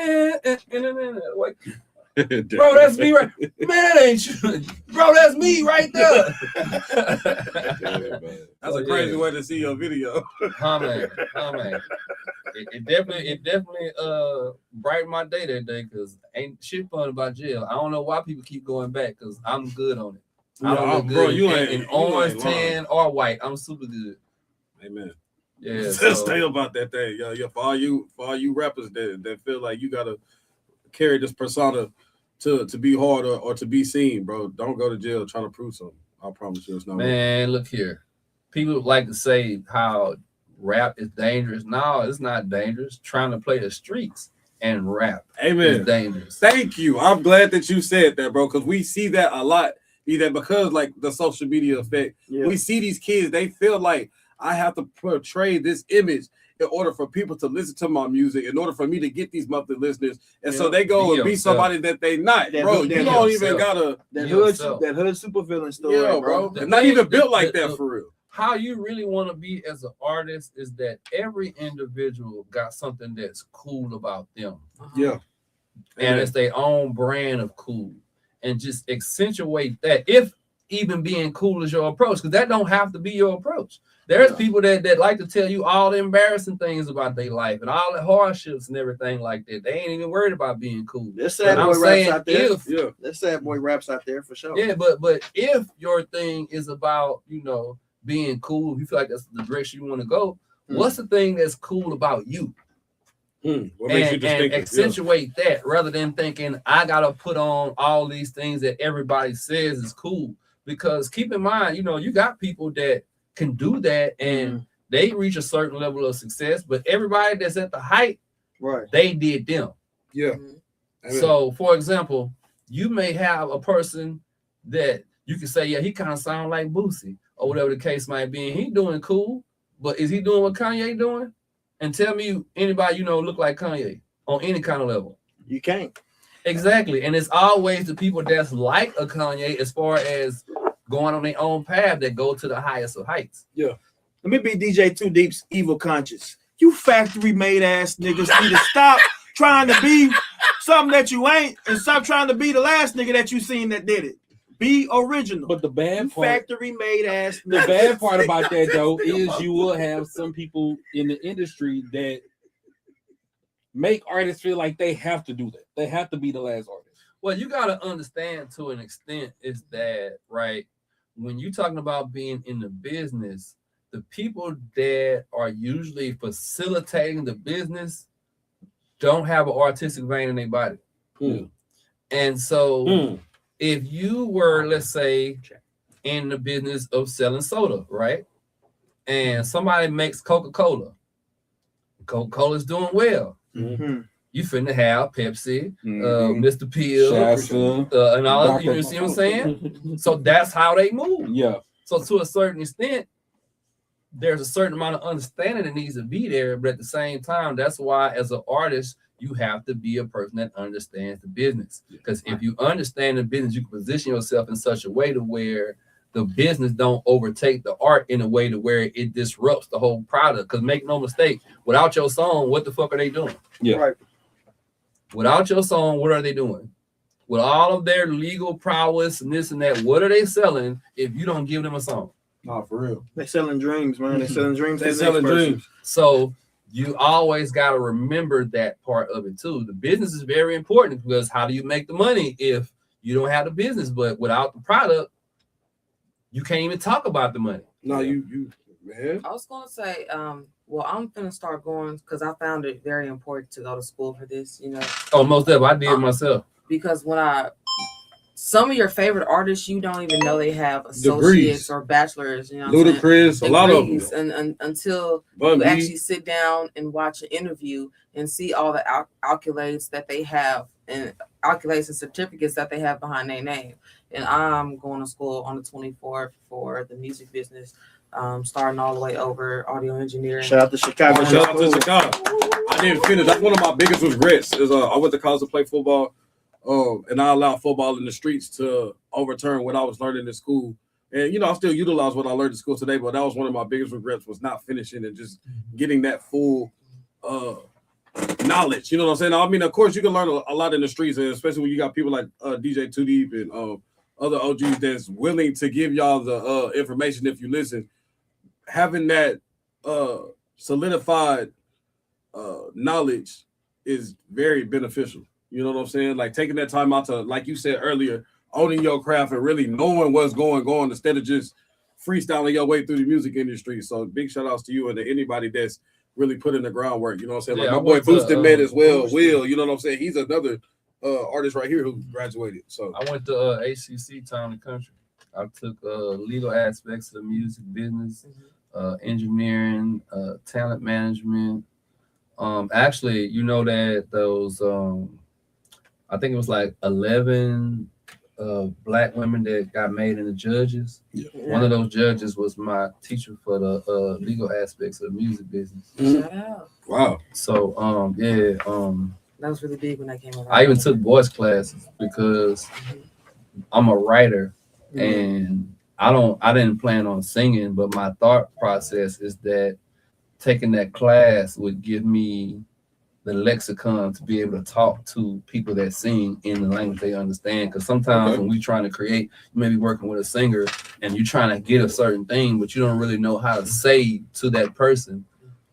bro, that's me right. Man, that ain't you. Bro, that's me right there. That's a crazy way to see your video. Man. It definitely brightened my day that day because ain't shit fun about jail. I don't know why people keep going back because I'm good on it. I don't look good bro, you ain't in orange, tan, or white. I'm super good. Amen. Yeah. Just stay about that thing. Yeah, for all you rappers that feel like you gotta carry this persona to be hard or to be seen, bro. Don't go to jail trying to prove something. I promise you it's not. Man, look here. People like to say how rap is dangerous. No, it's not dangerous. Trying to play the streets and rap is dangerous. Thank you. I'm glad that you said that, bro, because we see that a lot. Because like the social media effect, we see these kids, they feel like I have to portray this image in order for people to listen to my music, in order for me to get these monthly listeners. And so they go and be somebody that they not, bro. You don't even gotta that hood super villain story, bro. They're not even built like that for real. How you really want to be as an artist is that every individual got something that's cool about them. Yeah. And it's their own brand of cool. And just accentuate that, if even being cool is your approach, because that don't have to be your approach. There's people that like to tell you all the embarrassing things about their life and all the hardships and everything like that. They ain't even worried about being cool. There's sad boy raps out there. There's sad boy raps out there for sure. Yeah, but if your thing is about, you know, being cool, if you feel like that's the direction you want to go, what's the thing that's cool about you? What makes you distinctive? And accentuate that rather than thinking I gotta put on all these things that everybody says is cool. Because keep in mind, you know, you got people that can do that and they reach a certain level of success, but everybody that's at the height, they did them. Yeah. So, for example, you may have a person that you can say, yeah, he kind of sound like Boosie or whatever the case might be, and he doing cool, but is he doing what Kanye doing? And tell me anybody you know look like Kanye on any kind of level. You can't. Exactly. And it's always the people that's like a Kanye as far as going on their own path that go to the highest of heights. Yeah. Let me be DJ Too Deep's evil conscience. You factory made ass niggas need to stop trying to be something that you ain't and stop trying to be the last nigga that you seen that did it. Be original. But the bad part, factory made ass. The bad part about that though is you will have some people in the industry that make artists feel like they have to do that. They have to be the last artist. Well, you gotta understand to an extent is that right when you're talking about being in the business, the people that are usually facilitating the business don't have an artistic vein in their body. And so if you were, let's say, in the business of selling soda, right? And somebody makes Coca-Cola. Coca-Cola's doing well. You finna have Pepsi, Mr. Pill, and all of you see what I'm saying? So that's how they move. Yeah. So to a certain extent, there's a certain amount of understanding that needs to be there, but at the same time, that's why as an artist, you have to be a person that understands the business. Because if you understand the business, you can position yourself in such a way to where the business don't overtake the art in a way to where it disrupts the whole product. Because make no mistake, without your song, what the fuck are they doing? Yeah. Right. Without your song, what are they doing? With all of their legal prowess and this and that, what are they selling if you don't give them a song? Nah, for real. They selling dreams, man. They selling dreams. They selling dreams. So you always got to remember that part of it too. The business is very important because how do you make the money if you don't have the business? But without the product, you can't even talk about the money. No, you man. I was gonna say, well, I'm gonna start going because I found it very important to go to school for this, you know. Oh, most definitely, I did myself. Because some of your favorite artists, you don't even know they have associates Degrees. or bachelors, you know. Ludacris, a lot of them. And until Bun you B. actually sit down and watch an interview and see all the accolades that they have and accolades and certificates that they have behind their name. And I'm going to school on the 24th for the music business, starting all the way over audio engineering. Shout out to Chicago. Shout out to Chicago. I didn't finish. That's one of my biggest regrets. Is I went to college to play football, and I allowed football in the streets to overturn what I was learning in school. And you know, I still utilize what I learned in school today, but that was one of my biggest regrets was not finishing and just getting that full knowledge. You know what I'm saying? I mean, of course, you can learn a lot in the streets, and especially when you got people like DJ Too Deep and other OGs that's willing to give y'all the information if you listen. Having that solidified knowledge is very beneficial. You know what I'm saying? Like taking that time out to, like you said earlier, owning your craft and really knowing what's going on instead of just freestyling your way through the music industry. So big shout outs to you and to anybody that's really put in the groundwork. You know what I'm saying? Yeah, like my boy Boosted met as well. Will, you know what I'm saying? He's another artist right here who graduated. So I went to ACC Town and Country. I took legal aspects of the music business, engineering, talent management. Actually, you know that those I think it was like 11 black women that got made into judges. Yeah. One of those judges was my teacher for the legal aspects of the music business. Shout out. wow. So That was really big when that came around. I even took voice classes because I'm a writer and I didn't plan on singing, but my thought process is that taking that class would give me the lexicon to be able to talk to people that sing in the language they understand. Because sometimes when we're trying to create, you may be working with a singer and you're trying to get a certain thing, but you don't really know how to say to that person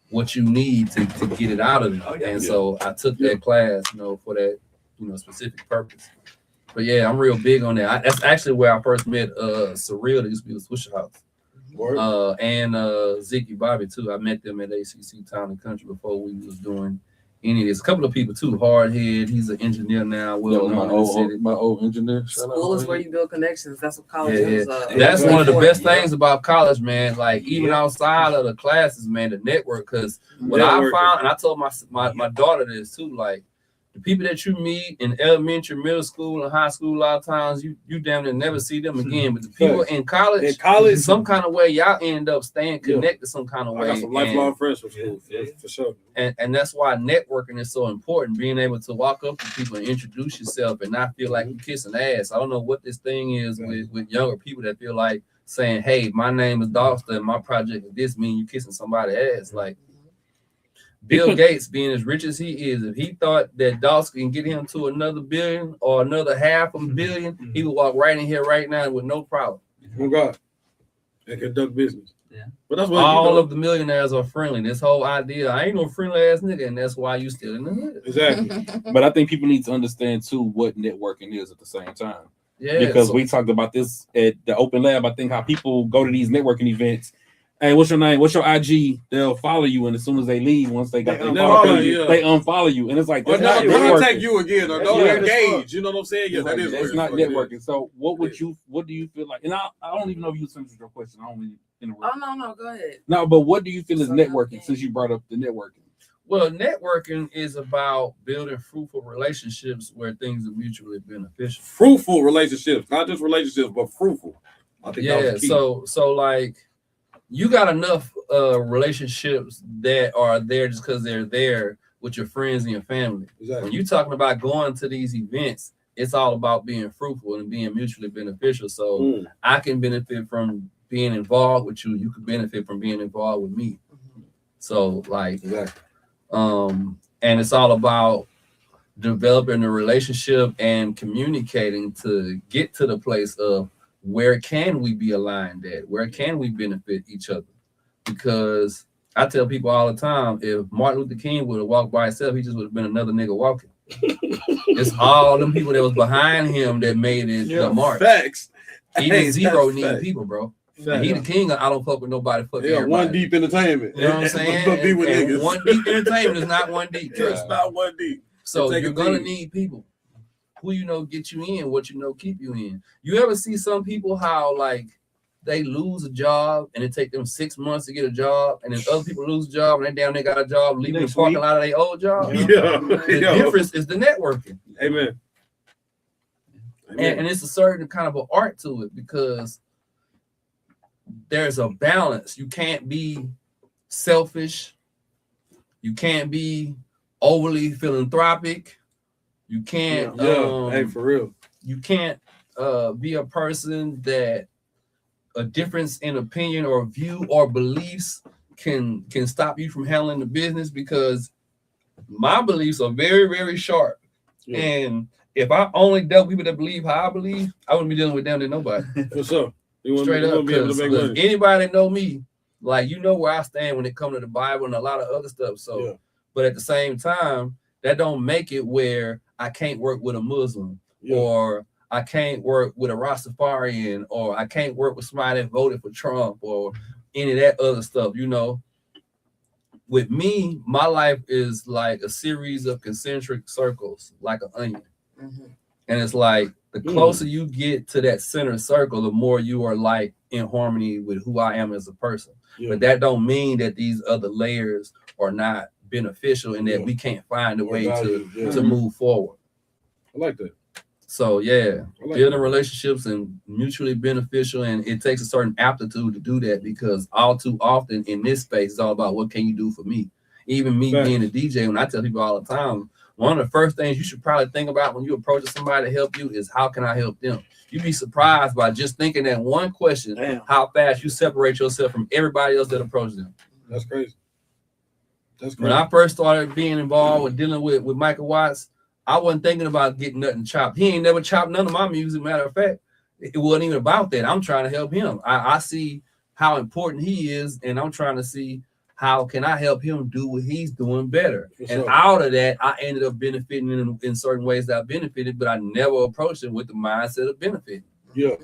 what you need to get it out of them. And so I took that class, you know, for that, you know, specific purpose. But yeah, I'm real big on that. That's actually where I first met Surreal, that used to be with Swisher House. And Ziggy Bobby too. I met them at ACC Town and Country before we was doing any of this. A couple of people too. Hardhead, he's an engineer now. Well, my old engineer. School is where you build connections. That's what college is. That's one of the best things about college, man. Like even outside of the classes, man, the network. Because what I found, and I told my daughter this too, like the people that you meet in elementary, middle school, and high school, a lot of times you damn near never see them again. But the people in college, some kind of way, y'all end up staying connected some kind of way. I got some lifelong friends from school, for sure. And that's why networking is so important. Being able to walk up to people and introduce yourself and not feel like you're kissing ass. I don't know what this thing is with younger people that feel like saying, "Hey, my name is Dawson, and my project is this," mean you kissing somebody's ass. Like Bill Gates, being as rich as he is, if he thought that Dawson can get him to another billion or another $500 million, he would walk right in here right now with no problem. Oh God, and conduct business. Yeah, but that's what all of the millionaires are friendly. This whole idea, I ain't no friendly ass nigga, and that's why you still in the hood. Exactly. But I think people need to understand too what networking is at the same time. Yeah, because we talked about this at the open lab. I think how people go to these networking events Hey, what's your name? What's your IG? They'll follow you, and as soon as they leave, once they got They their unfollow follow you. they unfollow you, and it's like Or that's not never contact networking. you again, or That's don't weird as engage. You know what I'm saying? Yeah, that is That's weird. not Fuck it is. networking. So what do you feel like? And I don't even know if you finished with your question. I don't mean interrupt. Oh no, go ahead. No, but what do you feel is So networking? nothing. Since you brought up the networking. Well, networking is about building fruitful relationships where things are mutually beneficial. Fruitful relationships, not just relationships, but fruitful. I think that Yeah, was key. so like you got enough relationships that are there just because they're there with your friends and your family. Exactly. When you're talking about going to these events, it's all about being fruitful and being mutually beneficial. So I can benefit from being involved with you. You can benefit from being involved with me. So like, Exactly. and it's all about developing a relationship and communicating to get to the place of where can we be aligned at? Where can we benefit each other? Because I tell people all the time, if Martin Luther King would have walked by himself, he just would have been another nigga walking. It's all them people that was behind him that made it the march. Facts. Even Hey, Zero that's need facts. people, bro. Facts. He the king. I don't fuck with nobody. Fuck Yeah, everybody. one deep entertainment. You know what I'm saying? But be with And niggas. one deep entertainment is not one deep. Yeah, it's not one deep. So Take you're a gonna team. need people who you know get you in, what you know keep you in. You ever see some people how like they lose a job and it take them 6 months to get a job, and then other people lose a job and they got a job, leaving the Next parking week. lot of their old job. Yeah. The Yo. difference is the networking, Amen. and it's a certain kind of an art to it because there's a balance. You can't be selfish. You can't be overly philanthropic. You can't. Hey, for real. You can't be a person that a difference in opinion or view or beliefs can stop you from handling the business, because my beliefs are very, very sharp. Yeah. And if I only dealt with people that believe how I believe, I wouldn't be dealing with them than nobody. For sure. You Straight wanna up, be able to make because money. anybody that know me, like, you know where I stand when it comes to the Bible and a lot of other stuff. So, Yeah. but at the same time, that don't make it where I can't work with a Muslim, Yeah. or I can't work with a Rastafarian, or I can't work with somebody that voted for Trump, or any of that other stuff. You know, with me, my life is like a series of concentric circles, like an onion. And it's like the closer you get to that center circle, the more you are like in harmony with who I am as a person. Yeah. But that don't mean that these other layers are not beneficial and that Yeah. we can't find a Or way value, yeah. to move forward. I like that. So yeah, I like building that. relationships and mutually beneficial, and it takes a certain aptitude to do that, because all too often in this space it's all about what can you do for me. Even me Facts. being a DJ, when I tell people all the time, one of the first things you should probably think about when you approach somebody to help you is how can I help them? You'd be surprised by just thinking that one question, Damn. how fast you separate yourself from everybody else that approaches them. That's crazy. That's When crazy. I first started being involved with dealing with Michael Watts, I wasn't thinking about getting nothing chopped. He ain't never chopped none of my music. Matter of fact, it wasn't even about that. I'm trying to help him. I see how important he is, and I'm trying to see how can I help him do what he's doing better. For And sure. out of that, I ended up benefiting in certain ways that I benefited, but I never approached it with the mindset of benefiting. Yeah.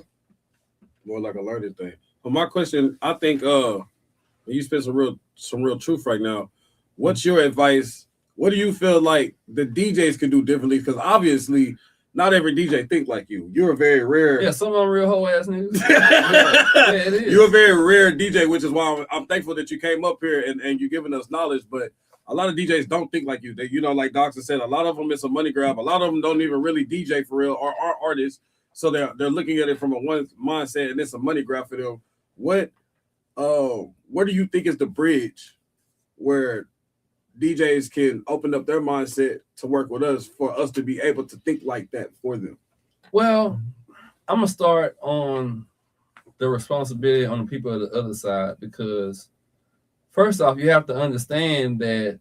More like a learning thing. But my question, I think you spit some real truth right now. What's your advice? What do you feel like the DJs can do differently? Because obviously not every DJ think like you. You're a very rare. Yeah, some of them real whole ass niggas. Yeah, it is. You're a very rare DJ, which is why I'm thankful that you came up here and you're giving us knowledge. But a lot of DJs don't think like you. They, like Doctor said, a lot of them it's a money grab. A lot of them don't even really DJ for real or are artists. So they're looking at it from a one mindset, and it's a money grab for them. What do you think is the bridge where DJs can open up their mindset to work with us for us to be able to think like that for them? Well, I'm gonna start on the responsibility on the people of the other side, because first off, you have to understand that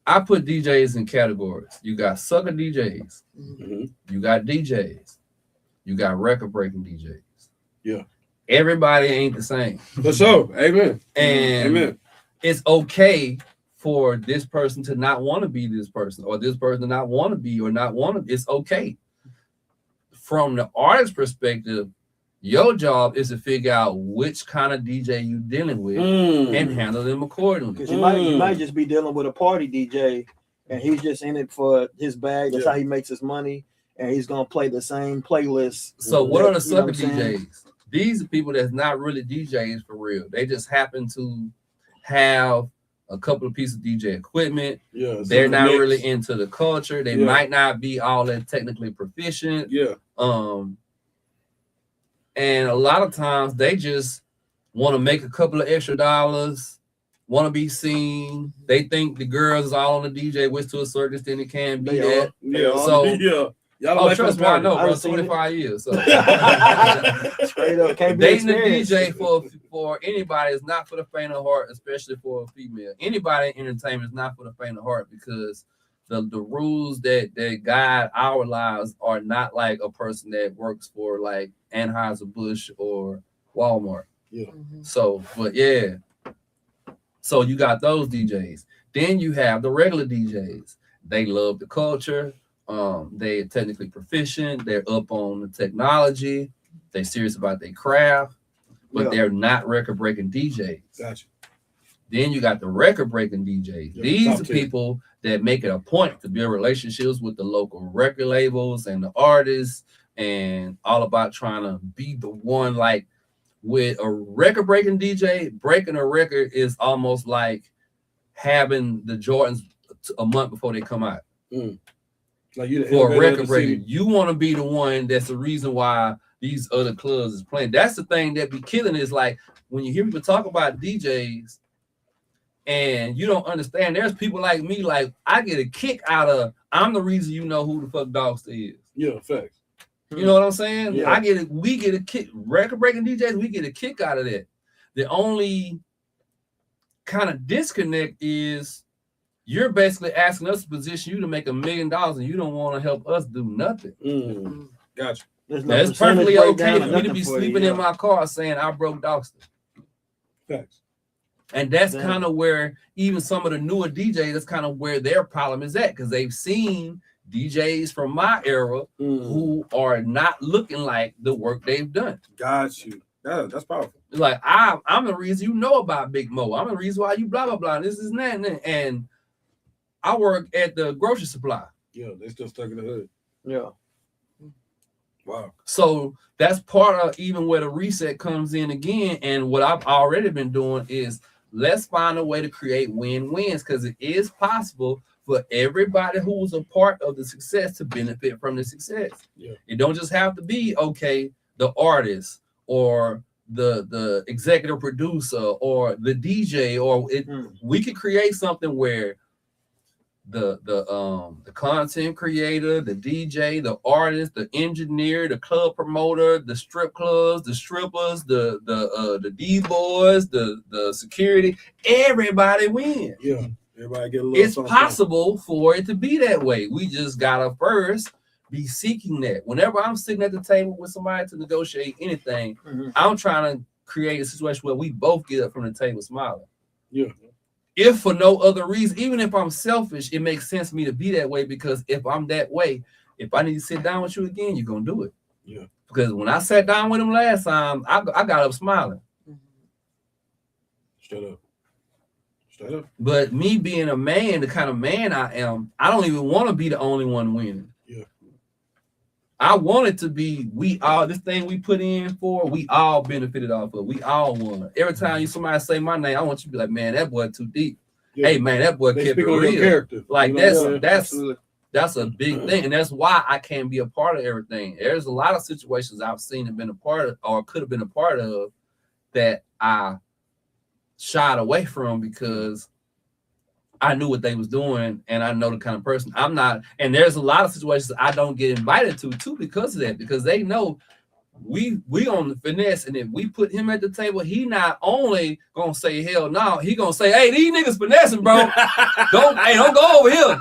I put DJs in categories. You got sucker DJs, you got DJs, you got record breaking DJs. Yeah. Everybody ain't the same. For sure. Amen. And Amen. it's okay for this person to not want to be this person, or this person to not want to be or not want to. It's okay. From the artist perspective, Your job is to figure out which kind of DJ you dealing with and handle them accordingly. Because you might just be dealing with a party DJ, and he's just in it for his bag. That's how he makes his money, and he's gonna play the same playlist. So what are the sucker DJs? These are people that's not really DJs for real. They just happen to have a couple of pieces of DJ equipment. Yeah, they're not really into the culture. They might not be all that technically proficient. Yeah. And a lot of times they just want to make a couple of extra dollars, want to be seen. They think the girls is all on the DJ, which to a certain extent it can be that. So y'all trust me, I know, bro. 25 years. So straight up, can't be dating a DJ for anybody is not for the faint of heart, especially for a female. Anybody in entertainment is not for the faint of heart because the rules that guide our lives are not like a person that works for like Anheuser-Busch or Walmart. Yeah. So, but yeah. So you got those DJs. Then you have the regular DJs. They love the culture. They're technically proficient. They're up on the technology. They're serious about their craft, but they're not record-breaking DJs. Gotcha. Then you got the record-breaking DJs. Yeah, these are people that make it a point to build relationships with the local record labels and the artists, and all about trying to be the one. Like with a record-breaking DJ, breaking a record is almost like having the Jordans a month before they come out. Like you for a record breaker, you want to be the one that's the reason why these other clubs is playing. That's the thing that be killing is like when you hear people talk about DJs and you don't understand. There's people like me, like I get a kick out of. I'm the reason you know who the fuck Dogster is. Yeah, facts. You know what I'm saying? Yeah. We get a kick. Record breaking DJs, we get a kick out of that. The only kind of disconnect is you're basically asking us to position you to make $1 million and you don't want to help us do nothing. Gotcha. That's perfectly okay for me to be sleeping in my car saying I broke Dogster. Facts. And that's kind of where even some of the newer DJs, that's kind of where their problem is at, because they've seen DJs from my era who are not looking like the work they've done. Got you. That's powerful. Like I'm the reason you know about Big Mo. I'm the reason why you blah blah blah. This is that and I work at the grocery supply. Yeah, they still stuck in the hood. Yeah. Wow. So that's part of even where the reset comes in again. And what I've already been doing is let's find a way to create win-wins, because it is possible for everybody who was a part of the success to benefit from the success. Yeah. It don't just have to be, okay, the artist or the executive producer or the DJ, or we could create something where the content creator, the DJ, the artist, the engineer, the club promoter, the strip clubs, the strippers, the D-boys, the security, everybody wins. Yeah, everybody get a little. It's possible for it to be that way. We just gotta first be seeking that. Whenever I'm sitting at the table with somebody to negotiate anything, I'm trying to create a situation where we both get up from the table smiling. Yeah. If for no other reason, even if I'm selfish, it makes sense for me to be that way, because if I'm that way, if I need to sit down with you again, you're gonna do it. Yeah. Because when I sat down with him last time, I got up smiling. Straight up. Straight up. But me being a man, the kind of man I am, I don't even want to be the only one winning. Yeah. I want it to be this thing we put in for, we all benefited off of. We all won. Every time somebody say my name, I want you to be like, man, that boy too deep. Yeah. Hey man, that boy kept it real. Character. Like you know, that's a big thing, and that's why I can't be a part of everything. There's a lot of situations I've seen and been a part of, or could have been a part of, that I shied away from because I knew what they was doing, and I know the kind of person I'm not. And there's a lot of situations I don't get invited to too because of that, because they know we on the finesse, and if we put him at the table, he not only gonna say hell no, he gonna say, hey, these niggas finessing, bro. don't go over here.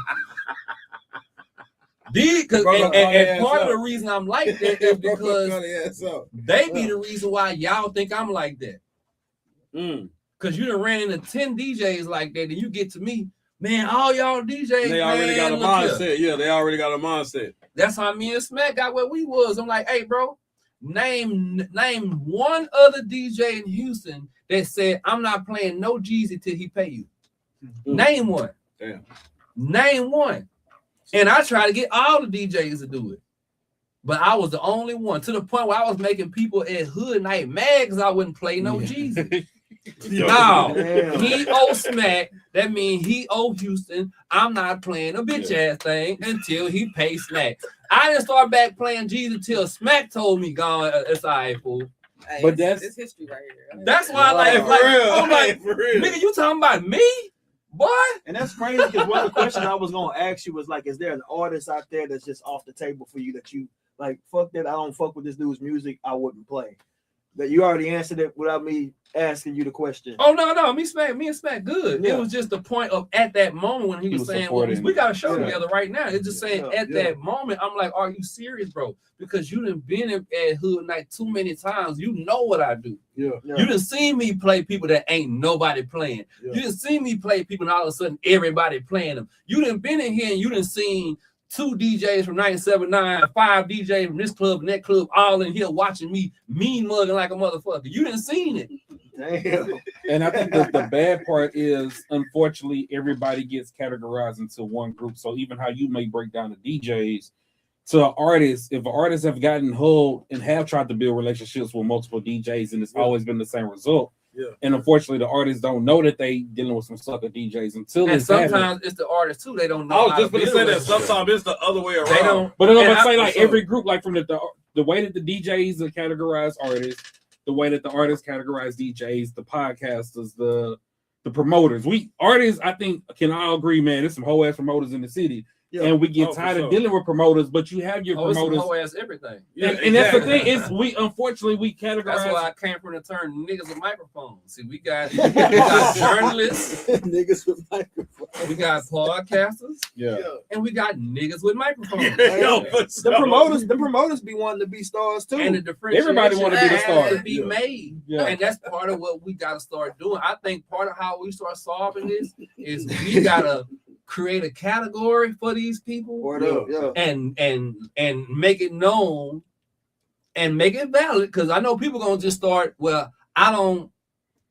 And part of the reason I'm like that is because they be the reason why y'all think I'm like that. Because you done ran into 10 DJs like that, and you get to me, man, all y'all DJs, they already got a mindset. Yeah, they already got a mindset. That's how me and Smack got where we was. I'm like, hey, bro, Name one other DJ in Houston that said, I'm not playing no Jeezy till he pay you. Name one. Damn. Name one. And I try to get all the DJs to do it. But I was the only one, to the point where I was making people at Hood Night mad because I wouldn't play no Jeezy. No, he owe Smack. That means he owe Houston. I'm not playing a bitch ass thing until he pays Smack. I didn't start back playing Jeezy until Smack told me, "Gone, it's all right, fool." Hey, But that's it's history right here. That's why, I'm like, nigga, you talking about me, boy? And that's crazy because one of the questions I was gonna ask you was like, is there an artist out there that's just off the table for you that you like? Fuck that! I don't fuck with this dude's music. I wouldn't play. That you already answered it without me asking you the question. Oh no, me and Smack good. Yeah. It was just the point of at that moment when he was saying, well, we got a show together right now. It's just saying at that moment, I'm like, are you serious, bro? Because you done been at Hood Night too many times. You know what I do. Yeah. You done seen me play people that ain't nobody playing. Yeah. You done seen me play people and all of a sudden everybody playing them. You done been in here and you done seen 2 DJs from 979, 5 DJs from this club and that club, all in here watching me mean mugging like a motherfucker. You didn't seen it. Damn. And I think the bad part is, unfortunately, everybody gets categorized into one group. So even how you may break down the DJs to artists, if artists have gotten hold and have tried to build relationships with multiple DJs, and it's always been the same result. Yeah. And unfortunately, the artists don't know that they dealing with some sucker DJs until And it's sometimes happened. it's the artists too. They don't know. I was how just to gonna build say that relationships. sometimes it's the other way around. They don't. But I'm And gonna say I- like every group, like from the way that the DJs are categorized artists, the way that the artists categorize DJs, the podcasters, the promoters. We artists, I think, can all agree, man. There's some whole ass promoters in the city, and we get tired of dealing with promoters. But you have your promoters, whole ass everything. and that's the thing is we unfortunately we categorize. That's why I came from the term niggas with microphones. See, we got journalists, Niggas with microphones. we got podcasters, and we got niggas with microphones. The promoters be wanting to be stars too. And the differentiation Everybody wanna be the star. has to be made. Yeah. And that's part of what we got to start doing. I think part of how we start solving this is we got to create a category for these people and make it known and make it valid, because I know people gonna just start, well, I don't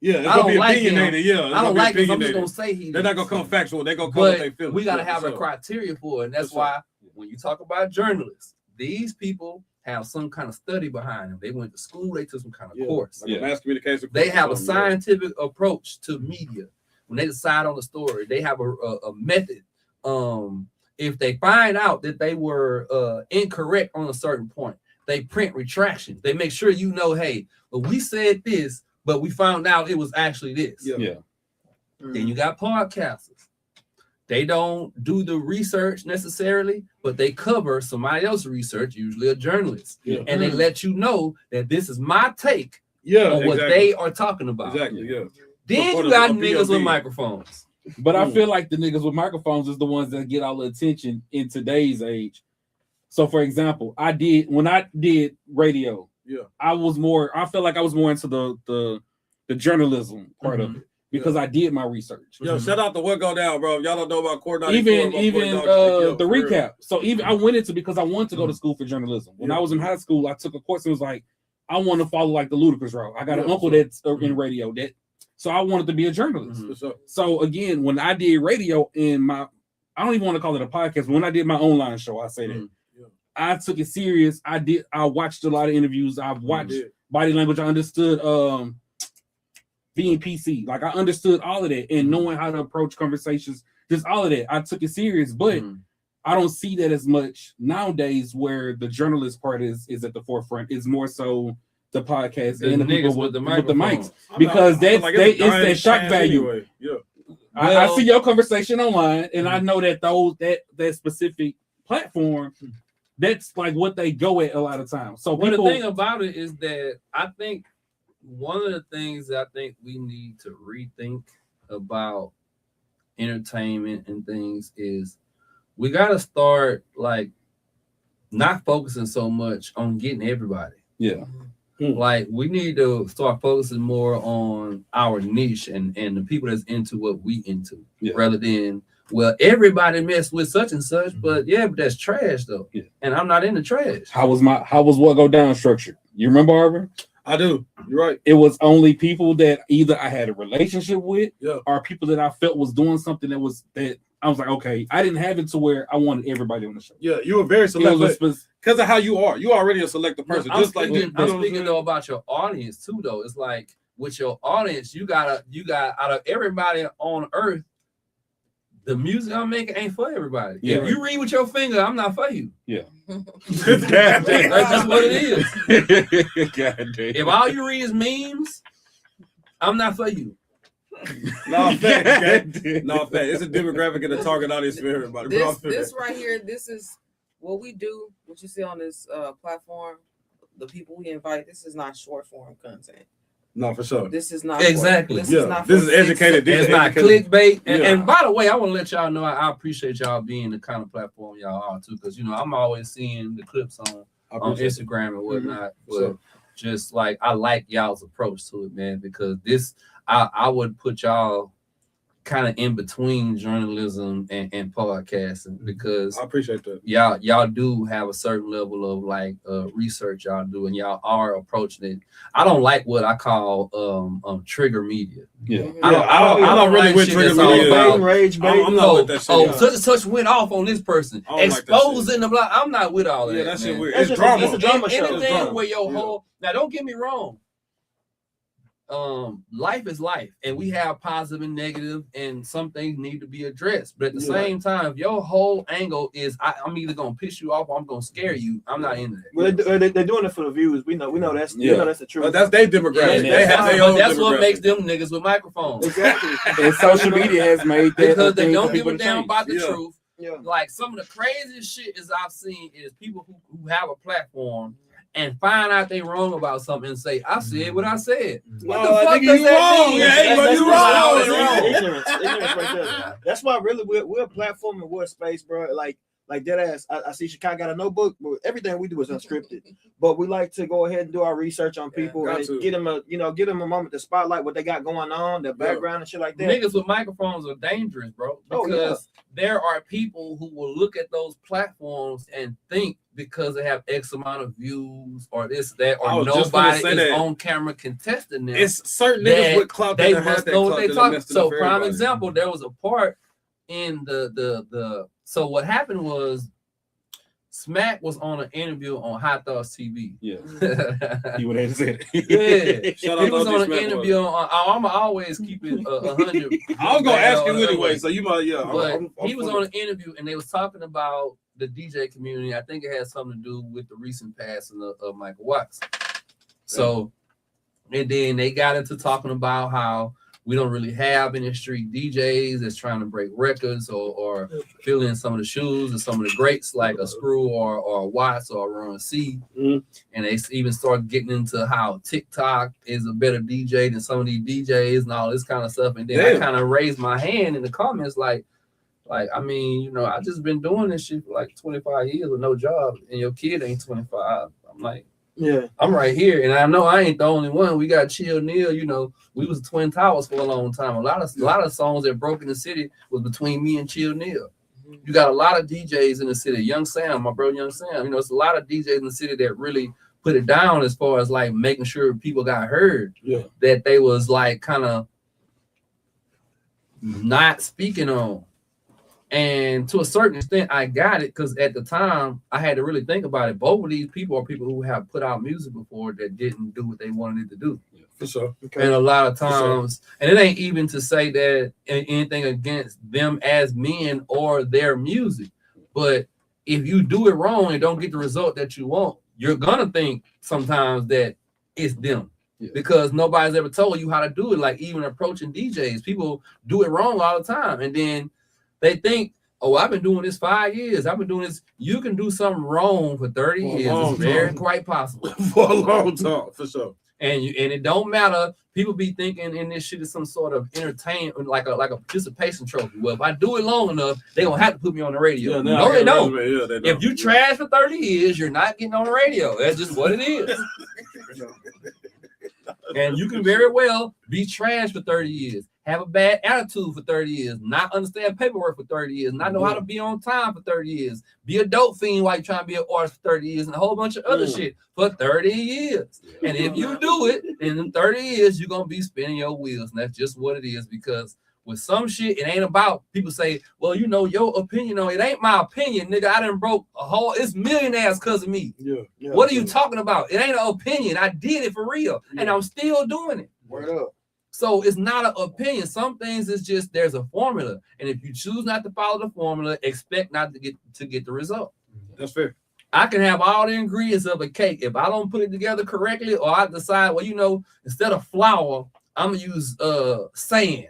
It's I gonna don't be like him. opinionated. Yeah, I don't like him, so I'm just gonna say he They're not gonna come factual. They're gonna come what they feel. we gotta have a So, criteria for it. And that's why when you talk about journalists, these people have some kind of study behind them. They went to school, they took some kind of course. like a mass communication They course have or a something, scientific approach to media. When they decide on the story, they have a method. If they find out that they were incorrect on a certain point, they print retractions. They make sure you know, hey, well, we said this, but we found out it was actually this. Yeah. Then you got podcasters. They don't do the research necessarily, but they cover somebody else's research, usually a journalist. And they let you know that this is my take on what they are talking about. Exactly, yeah. Then Support you got of niggas with PLD. microphones. But I feel like the niggas with microphones is the ones that get all the attention in today's age. So, for example, when I did radio, I felt like I was more into the journalism part of it because I did my research. Yo, shout out to What Go Down, bro. Y'all don't know about Court Even the for real. recap. So even I went into because I wanted to go to school for journalism. When I was in high school, I took a course and was like, I want to follow like the Ludacris route. I got an uncle that's in radio so I wanted to be a journalist. So again, when I did radio I don't even want to call it a podcast, but when I did my online show, I say that. I took it serious. I watched a lot of interviews. I've watched body language. I understood being PC. Like I understood all of that and knowing how to approach conversations, just all of that. I took it serious, but I don't see that as much nowadays where the journalist part is at the forefront. It's more so the podcast and the people with the mics. Because it's that shock value. Anyway. Yeah. I see your conversation online and I know that that specific platform, that's like what they go at a lot of times. So the thing about it is that I think one of the things that I think we need to rethink about entertainment and things is we got to start like not focusing so much on getting everybody. Yeah. Like we need to start focusing more on our niche and the people that's into what we into rather than, well, everybody mess with such and such, but that's trash though. And I'm not into trash. How was What Go Down structured? You remember Auburn? I do. You're right. It was only people that either I had a relationship with, Yeah. or people that I felt was doing something that I was like, okay, I didn't have it to where I wanted everybody on the show. Yeah, you were very It was selective a because of how you are. You already a selective person. I'm just like speaking, you know I'm what speaking saying? though about your audience too. Though it's like with your audience, you got out of everybody on earth, the music I'm making ain't for everybody. Yeah. If you read with your finger, I'm not for you. Yeah. That's just what it is. God damn. If all you read is memes, I'm not for you. No, fact, okay? No, fact. It's a demographic and a target audience for everybody. This right here, this is what we do. What you see on this platform, the people we invite. This is not short form content. No, for sure. This is not Exactly. This Yeah, is not. this for is educated. This It's is not educated. clickbait. And, Yeah. and by the way, I want to let y'all know I appreciate y'all being the kind of platform y'all are too, because I'm always seeing the clips on Instagram and whatnot. But Sure. just like I like y'all's approach to it, man, because this I would put y'all kind of in between journalism and podcasting, because I appreciate that. y'all do have a certain level of like research y'all do, and y'all are approaching it. I don't like what I call trigger media. Yeah. I don't really like with shit trigger that's all media. about Rage bait. I'm not with that shit. such and such went off on this person, I don't like that exposing the block. I'm not with all of Yeah, that. that shit man. weird. That's It's just drama. it's a drama show. Anything It's drama. where your Yeah. whole now, don't get me wrong. Life is life, and we have positive and negative, and some things need to be addressed. But at the Yeah. same time, if your whole angle is I'm either gonna piss you off or I'm gonna scare you, I'm not into that. Well, they're doing it for the views. We know that's Yeah. we know that's the truth. But that's their demographic. And They have their own that's what demographic. makes them niggas with microphones. exactly. And social media has made that Because they thing for don't give people a to damn change. about the Yeah. truth. Yeah. Like some of the craziest shit is I've seen is people who have a platform and find out they wrong about something and say, I said what I said. What No, the I fuck think does you that wrong. mean? Yeah, hey, but That's you wrong. wrong. Ignorance right there. That's why really we're a platform and we're a space, bro. Like dead ass. I see Chicago got a notebook, but everything we do is unscripted. But we like to go ahead and do our research on people got and to. get them a moment to spotlight what they got going on, their background and shit like that. Niggas with microphones are dangerous, bro. Oh, Because there are people who will look at those platforms and think because they have X amount of views or this, that, I or was just gonna nobody say is that. on camera contesting them. It's certain that niggas with clout They that have must that know what clout they that talk. messed it So up for prime everybody. example, there was a part in the so what happened was Smack was on an interview on Hot Thoughts TV. Yeah. Yeah. He would have said it. Shout out He was to on an Smack interview on. I'm always keep it 100. I was gonna ask you Or whatever. anyway, so you might, yeah. But I'm he was for on it. an interview and they was talking about the DJ community. I think it had something to do with the recent passing of Michael Watts. So, and then they got into talking about how we don't really have any street DJs that's trying to break records or fill in some of the shoes of some of the greats like a Screw or Watts or Ron C. Mhm. And they even started getting into how TikTok is a better DJ than some of these DJs and all this kind of stuff. And then I Damn. kind of raised my hand in the comments like, I mean, I just been doing this shit for like 25 years with no job, and your kid ain't 25. I'm like, Yeah. I'm right here, and I know I ain't the only one. We got Chill Neal, we was Twin Towers for a long time. A lot of songs that broke in the city was between me and Chill Neal. You got a lot of DJs in the city. Young Sam, my bro, Young Sam. It's a lot of DJs in the city that really put it down as far as like making sure people got heard. Yeah. That they was like kind of not speaking on. And to a certain extent, I got it because at the time I had to really think about it. Both of these people are people who have put out music before that didn't do what they wanted it to do. For sure. And a lot of sure. times, and it ain't even to say that anything against them as men or their music, but if you do it wrong and don't get the result that you want, you're gonna think sometimes that it's them. Yeah. Because nobody's ever told you how to do it. Like even approaching DJs, people do it wrong all the time, and then they think, oh, I've been doing this 5 years. I've been doing this. You can do something wrong for 30 For a years. long It's very time. quite possible. For a long time, for sure. And it don't matter. People be thinking in this shit is some sort of entertainment, like a participation trophy. Well, if I do it long enough, they gonna have to put me on the radio. now No, I they got don't. a resume. Yeah, they don't. If you trash for 30 years, you're not getting on the radio. That's just what it is. And you can very well be trash for 30 years have a bad attitude for 30 years, not understand paperwork for 30 years, not know how to be on time for 30 years, be a dope fiend while you're trying to be an artist for 30 years, and a whole bunch of other shit for 30 years. And if you do it, in 30 years, you're going to be spinning your wheels. And that's just what it is, because with some shit, it ain't about people say, well, you know, your opinion on it ain't my opinion, nigga. I done broke a whole, it's millionaires because of me. Yeah. What are you talking about? It ain't an opinion. I did it for real, and I'm still doing it. Word up. So it's not an opinion. Some things is just there's a formula, and if you choose not to follow the formula, expect not to get the result. That's fair. I can have all the ingredients of a cake. If I don't put it together correctly, or I decide, well, you know, instead of flour, I'm gonna use sand.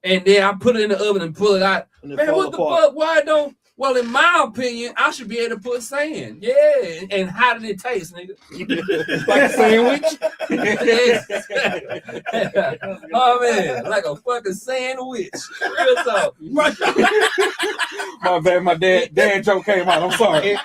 And then I put it in the oven and pull it out. Man, what the fuck? Why don't? Well, in my opinion, I should be able to put sand. Yeah. And how did it taste, nigga? Like a sandwich? Oh, man. Like a fucking sandwich. Real talk. My bad. My dad joke came out. I'm sorry.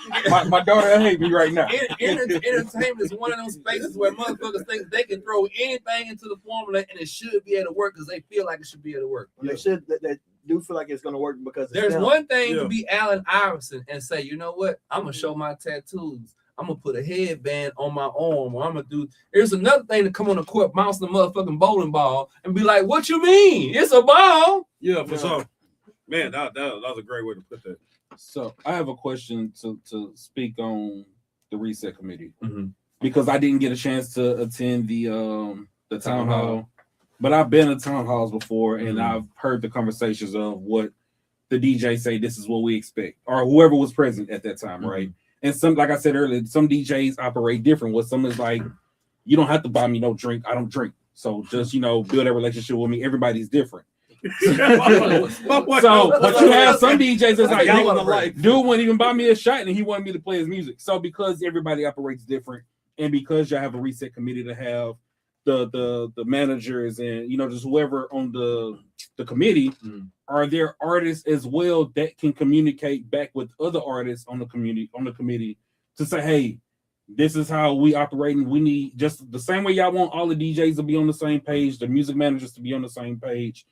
My daughter hate me right now. Entertainment is one of those spaces where motherfuckers think they can throw anything into the formula and it should be able to work because they feel like it should be able to work. They should. They do feel like it's going to work because there's one thing to be Allen Iverson and say, you know what? I'm gonna show my tattoos. I'm gonna put a headband on my arm, or I'm gonna do. There's another thing to come on the court, bounce the motherfucking bowling ball, and be like, "What you mean? It's a ball." Yeah, for sure. Man, that was a great way to put that. So I have a question to speak on the reset committee because I didn't get a chance to attend the town hall, but I've been to town halls before and I've heard the conversations of what the DJ say. This is what we expect, or whoever was present at that time, right? And some, like I said earlier, some DJs operate different. What some is like, you don't have to buy me no drink. I don't drink, so just build a relationship with me. Everybody's different. So, but you have some DJs that's like, dude wouldn't even buy me a shot, and he wanted me to play his music. So because everybody operates different, and because you have a reset committee to have the managers and just whoever on the committee, are there artists as well that can communicate back with other artists on the committee to say, hey, this is how we operate, and we need just the same way y'all want all the DJs to be on the same page, the music managers to be on the same page.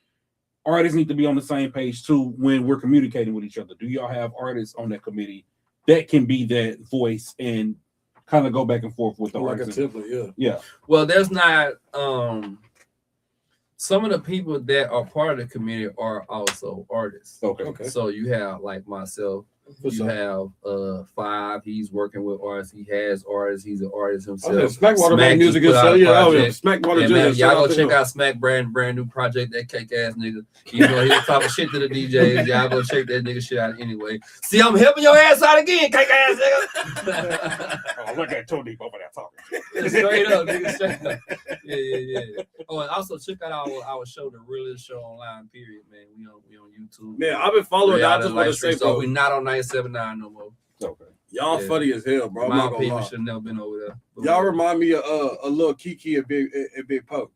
Artists need to be on the same page too when we're communicating with each other. Do y'all have artists on that committee that can be that voice and kind of go back and forth with the artists? Like a template, yeah. Well, there's not some of the people that are part of the committee are also artists. Okay. So you have like myself. You have Five. He's working with artists. He has artists. He's an artist himself. Smackwater made music is Smackwater. Yeah, y'all go check out Smack brand new project. That cake ass nigga. He's talking shit to the DJs. Y'all go check that nigga shit out anyway. See, I'm helping your ass out again, cake ass nigga. Oh, look at Tony over there talking. Straight up, nigga. Straight up. Yeah. Oh, and also check out our show, The Realest Show Online. Period, man. We on YouTube. Man, I've been following that. I just want to say, so we not on 97.9 no more. Okay. Y'all funny as hell, bro. My people should never been over there. Y'all remind me of a little Kiki and Big Poke.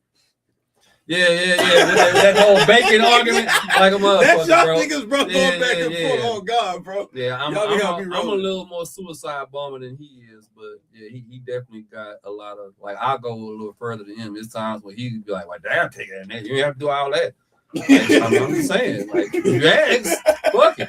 Yeah. That whole bacon argument, like a motherfucker, That's y'all bro. niggas, bro, going back and forth. Oh God, bro. Yeah, I'm a little more suicide bomber than he is, but yeah, he definitely got a lot of I'll go a little further than him. There's times when he be like, "Well, damn, take that, man. You ain't have to do all that." I'm just saying, you ask, fuck it.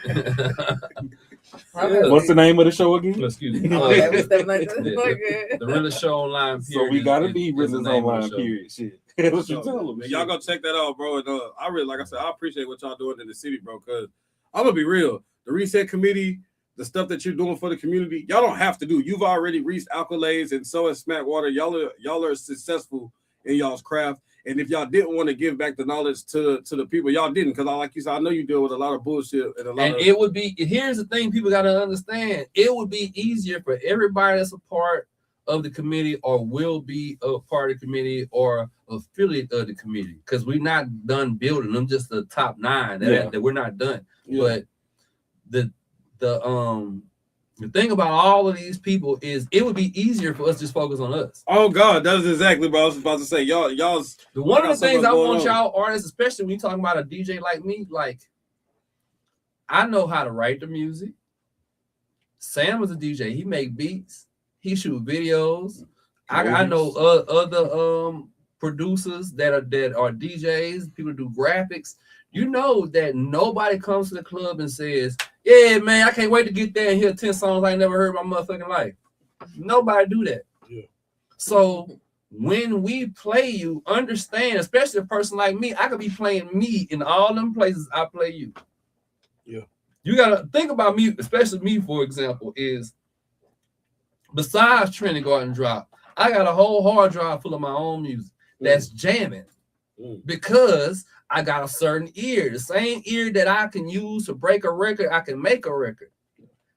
What's the name of the show again? Excuse me. The Realest Show Online. So we gotta be Realest Online. Period. Shit. What you telling me? Y'all go check that out, bro. And I really, like I said, I appreciate what y'all doing in the city, bro. Cause I'm gonna be real. The reset committee, the stuff that you're doing for the community, y'all don't have to do. You've already reached accolades, and so has Smackwater. Y'all are successful in y'all's craft. And if y'all didn't want to give back the knowledge to the people, y'all didn't. Because like you said, I know you deal with a lot of bullshit it would be. Here's the thing: people got to understand. It would be easier for everybody that's a part of the committee, or will be a part of the committee, or affiliate of the committee, because we're not done building them. Just the top 9 that we're not done. Yeah. But the thing about all of these people is it would be easier for us to just focus on us. Oh God, that's exactly what I was about to say. Y'all's one of the things I want y'all artists, especially when you talking about a DJ like me, I know how to write the music. Sam was a DJ. He make beats. He shoot videos. I know other producers that are DJs, people do graphics, you know that nobody comes to the club and says, "Yeah, man, I can't wait to get there and hear 10 songs I ain't never heard in my motherfucking life." Nobody do that. Yeah. So when we play you, understand, especially a person like me, I could be playing me in all them places I play you. Yeah. You gotta think about me, especially me, for example, is besides Trinity Garden Drop, I got a whole hard drive full of my own music that's jamming because I got a certain ear, the same ear that I can use to break a record, I can make a record.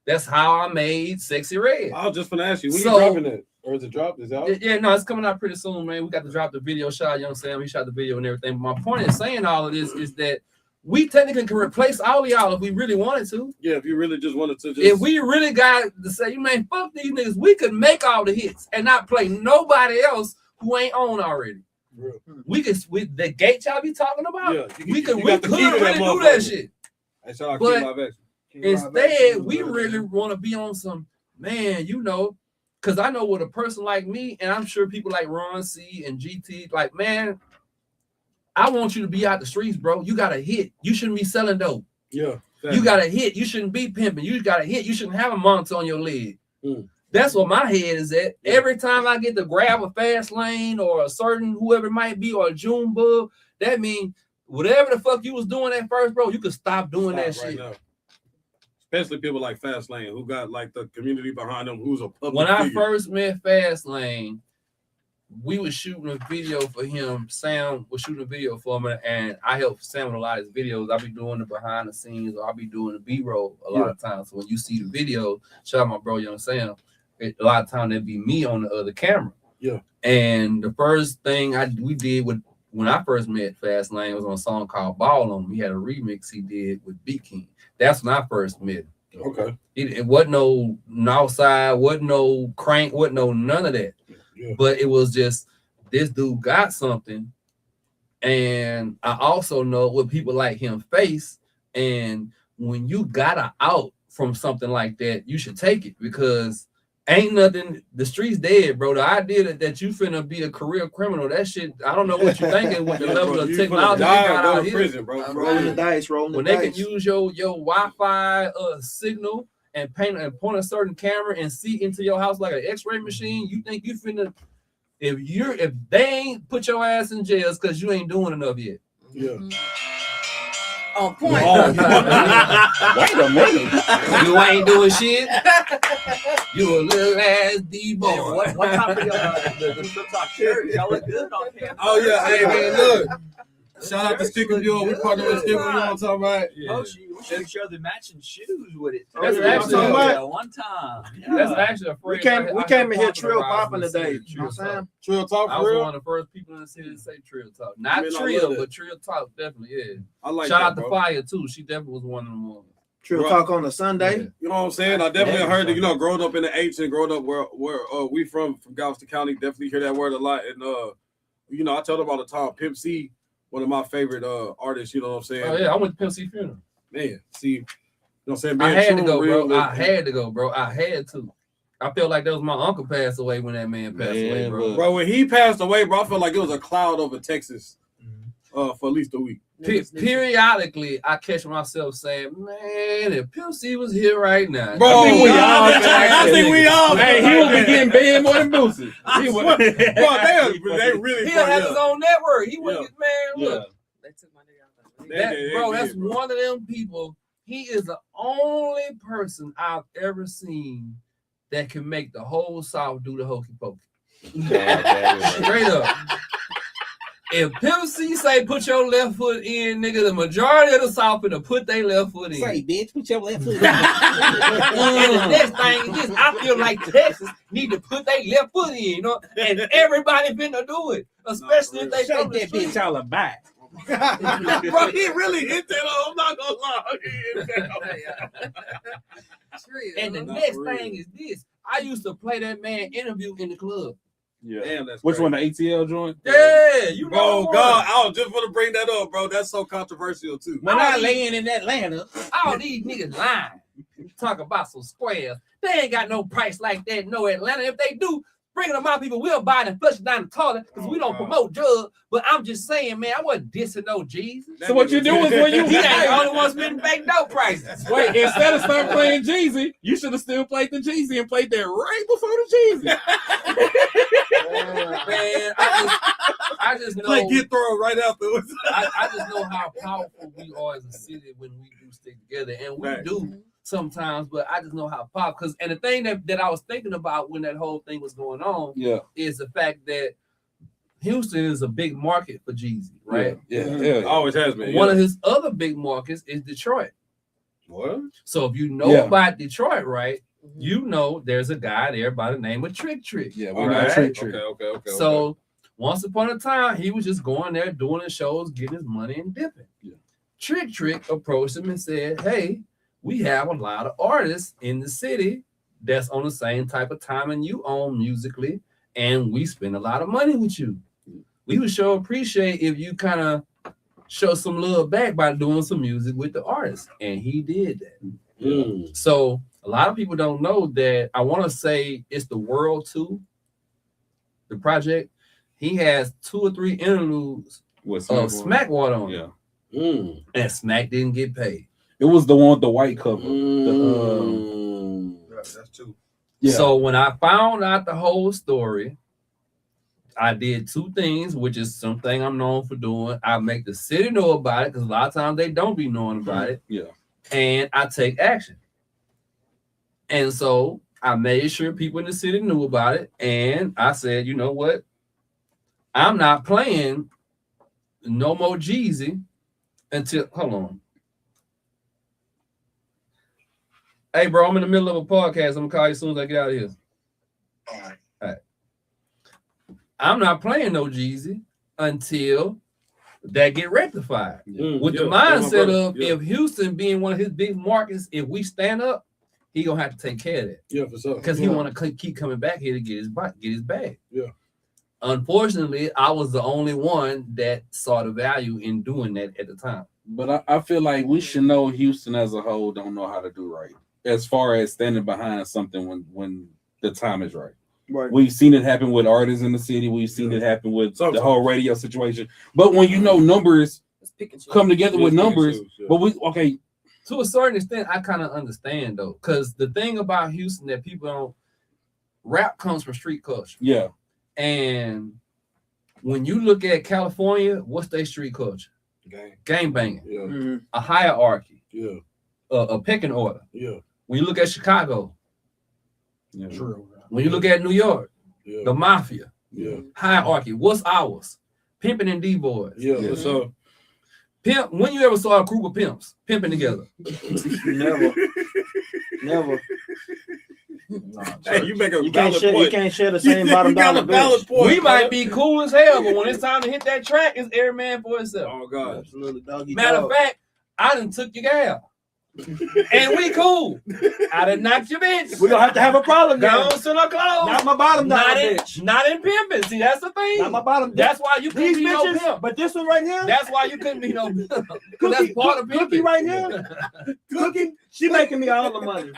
That's how I made Sexy Red. I was just gonna ask you, when So- you dropping it? Or is it dropped? Is it out? Yeah, no, it's coming out pretty soon, man. We got to drop the video shot. Young Sam, he shot the video and everything. But my point in saying all of this is that we technically can replace all of y'all if we really wanted to. Yeah, if you really just wanted to just If we really got to say, man, fuck these niggas, we could make all the hits and not play nobody else who ain't on already. Real. We could, with the gate y'all be talking about, Yeah, we could got the key to really that do motherfucker. that shit. Hey, shout out But- Kid Live Action. Instead, we really want to be on some, man, you know, because I know with a person like me, and I'm sure people like Ron C and GT, like, man, I want you to be out the streets, bro. You got a hit. You shouldn't be selling dope. Yeah. You got a hit. You shouldn't be pimping. You got a hit. You shouldn't have a monitor on your leg. Mm. That's what my head is at. Yeah. Every time I get to grab a fast lane or a certain whoever it might be or a June bug, that means whatever the fuck you was doing at first, bro, you could stop doing that Stop right shit. now. Especially people like Fastlane who got like the community behind them, who's a public When I figure. first met Fastlane, we was shooting a video for him. Sam was shooting a video for me, and I helped Sam with a lot of his videos. I'll be doing the behind the scenes, or I'll be doing the B-roll a lot of times. So when you see the video, shout out my bro, Young Sam, a lot of times it'd be me on the other camera. Yeah. And the first thing we did when I first met Fastlane was on a song called Ball On. He had a remix he did with B King. That's when I first met him. Okay. It wasn't no outside, wasn't no crank, wasn't no none of that. Yeah. But it was just this dude got something, and I also know what people like him face. And when you got a out from something like that, you should take it because ain't nothing. The street's dead, bro. The idea that you finna be a career criminal, that shit. I don't know what you're thinking with the Yeah, level bro, of you technology they finna die or got go out to here. prison, bro. Rolling the dice, rolling When the they dice. can use your Wi-Fi signal and paint and point a certain camera and see into your house like an X-ray machine, you think you finna if they ain't put your ass in jail because you ain't doing enough yet. Yeah. On point. Wait a minute. You ain't doing shit. You a little ass D-boy. Hey, what time for y'all? The flip top shirt. Y'all look good on camera. Oh yeah, hey man, look. Shout out to Sticker Mule. We partner with Sticker Mule. You know what I'm talking about? Oh, we should show the matching shoes with it. That's yeah, actually I'm talking yeah, one time. That's Yeah. actually a We phrase. came in here Trill popping today. You know what I'm saying? Trill Talk I for was real. one of the first people in the city to say Trill Talk. Not Man, I Trill, love but it. Trill Talk definitely, yeah. I like Shout that, out to bro. Fire too. She definitely was one of them ones. Trill Bro. talk on a Sunday. Yeah. You know what I'm saying? I definitely Yeah, heard that, you know, growing up in the H and growing up where we from Galveston County, definitely hear that word a lot. And you know, I tell them all the time, Pimp C, one of my favorite artists, you know what I'm saying? Oh yeah, I went to Pimp C funeral. Man, see, you know what I'm saying? I Being had to true, go, real, bro. I had to go, bro. I had to. I felt like that was my uncle passed away when that man passed away, Man, bro. Bro, when he passed away, bro, I felt like it was a cloud over Texas for at least a week. Periodically, I catch myself saying, "Man, if Pimp C was here right now, Bro, I think we all I think we all. Hey, he will be getting paid more than Boosie. He was, bro, they really. he'll have his bro, own network. He would, Yeah. man, look, They took my nigga out. Yeah. that's bro. one of them people. He is the only person I've ever seen that can make the whole South do the hokey pokey. Straight up. If Pimp C say put your left foot in, nigga, the majority of the South finna put their left foot in. Say, bitch, put your left foot And the next thing is this, I feel like Texas need to put their left foot in, you know, and everybody finna do it, especially if they Shake from the that street. bitch all about. Bro, he really hit that. I'm not gonna lie. He hit that. And the Not next for real. thing is this. I used to play that man interview in the club. Yeah. Damn, that's Which crazy. one, the ATL joint? Yeah, you know. Bro, the one. God, I was just gonna bring that up, bro. That's so controversial too. When I laying in Atlanta, All these niggas lying. Talk about some squares. They ain't got no price like that. No Atlanta. If they do, bringing them out people, we'll buy and flush it down the toilet because we don't promote drugs. But I'm just saying, man, I wasn't dissing no Jeezy. So what you do is when you He ain't the only one spending back dope prices. wait, instead of start playing Jeezy, you should have still played the Jeezy and played that right before the Jeezy. Man, I just know. Like get thrown right afterwards. I just know how powerful we are as a city when we do stick together, and we Right. do sometimes. But I just know how powerful. Because and the thing that I was thinking about when that whole thing was going on Yeah. is the fact that Houston is a big market for Jeezy, right? Yeah. Always has been. One of his other big markets is Detroit. What? So if you know Yeah. about Detroit, right, you know there's a guy there by the name of Trick. Yeah, we All got right. Trick. Okay. So once upon a time, he was just going there doing his shows, getting his money and dipping. Yeah. Trick approached him and said, "Hey, we have a lot of artists in the city that's on the same type of timing you own musically, and we spend a lot of money with you. We would sure appreciate if you kind of show some love back by doing some music with the artists." And he did that. So a lot of people don't know that. I want to say it's the World 2, the project. He has 2 or 3 interludes With of Smackwater on it. Yeah. And Smack didn't get paid. It was the one with the white cover. That's two. Yeah. So when I found out the whole story, I did 2 things, which is something I'm known for doing. I make the city know about it because a lot of times they don't be knowing about it. Yeah. And I take action. And so I made sure people in the city knew about it. And I said, you know what? I'm not playing no more Jeezy until, hold on. Hey, bro, I'm in the middle of a podcast. I'm going to call you as soon as I get out of here. All right. I'm not playing no Jeezy until that get rectified. With the mindset of if Houston being one of his big markets, if we stand up, he gonna have to take care of that. Yeah, for sure. Because he want to keep coming back here to get his bag. Yeah. Unfortunately, I was the only one that saw the value in doing that at the time. But I feel like we should know Houston as a whole don't know how to do right as far as standing behind something when the time is right. Right. We've seen it happen with artists in the city. We've seen it happen with Sometimes. the whole radio situation. But when you know numbers come together with numbers, but okay. To a certain extent, I kind of understand though, because the thing about Houston that people don't, rap comes from street culture. Yeah. And when you look at California, what's their street culture? Gang banging. Yeah. A hierarchy. Yeah. A pecking order. Yeah. When you look at Chicago, True. when you look at New York, Yeah. the mafia, Yeah. hierarchy. What's ours? Pimping and D-boys. Yeah. For sure. Pimp. When you ever saw a group of pimps pimping together? Never. Hey, you make a You can't valid share. point. You can't share the same bottom You got dollar a valid bitch. point. We might be cool as hell, but when it's time to hit that track, it's every man for himself. Oh God. Absolutely, doggy Matter dog. of fact, I done took your gal. And we cool. I done knocked your bitch. We're gonna have to have a problem Go now. on to the clothes. Not my bottom dollar Not in, bitch. not in pimping. See, that's the thing. Not my bottom. That's why you couldn't These be no bitches, pimp. but this one right here, That's why you couldn't be no pimp. 'Cause that's Cookie, part of Cookie pimping. right here, Cookie, she making me all the money.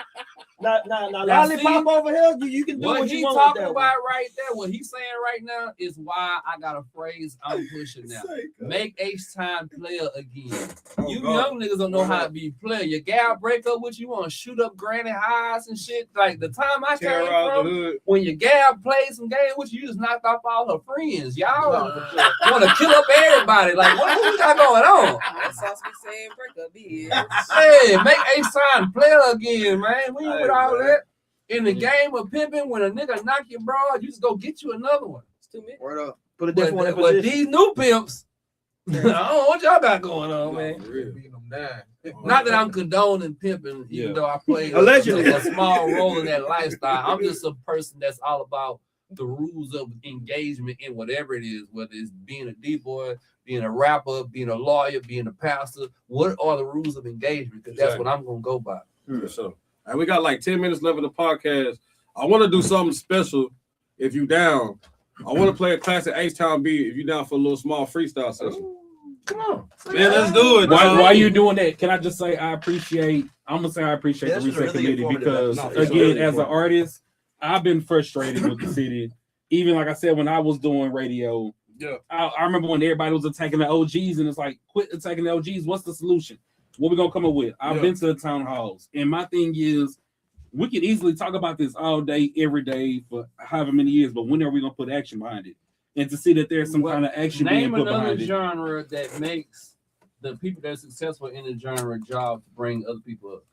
Now, Now, lollipop see, over here, you can do What what he you want talking with that about right there, what he's saying right now is why I got a phrase I'm pushing now. Make H-Time player again. Oh, You God. young niggas don't know how to be player. Your gal break up with you, want to shoot up granny highs and shit. Like the time I Tear came out the from, hood. when your gal played some games with you, you just knocked off all her friends. Y'all want to kill up everybody. Like, what we got going on? That's all we saying breakup is. Hey, make H-Time player again, man. We ain't with all man. that. In the game of pimping, when a nigga knock you broad, you just go get you another one. It's too many. Word up. Put a But, different one in but position. these new pimps, I don't know what y'all got going on, man. Not that I'm condoning pimping, even though I play Allegedly. a small role in that lifestyle. I'm just a person that's all about the rules of engagement in whatever it is, whether it's being a D-boy, being a rapper, being a lawyer, being a pastor. What are the rules of engagement? Because that's what I'm going to go by. For sure. And we got like 10 minutes left in the podcast. I want to do something special. If you down, I want to play a classic H-Town beat. If you down for a little small freestyle session. Come on. Man, let's do it. Why dog. are you doing that? Can I just say I appreciate the This is Reset really Committee informative. because No, it's again, really as an informative. artist, I've been frustrated with the city even like I said, when I was doing radio, I remember when everybody was attacking the OGs, and it's like, quit attacking the OGs. What's the solution? What we gonna come up with? I've been to the town halls, and my thing is, we could easily talk about this all day, every day for however many years, but when are we gonna put action behind it? And to see that there's some kind of action being put behind it. Genre that makes the people that are successful in the genre job to bring other people up.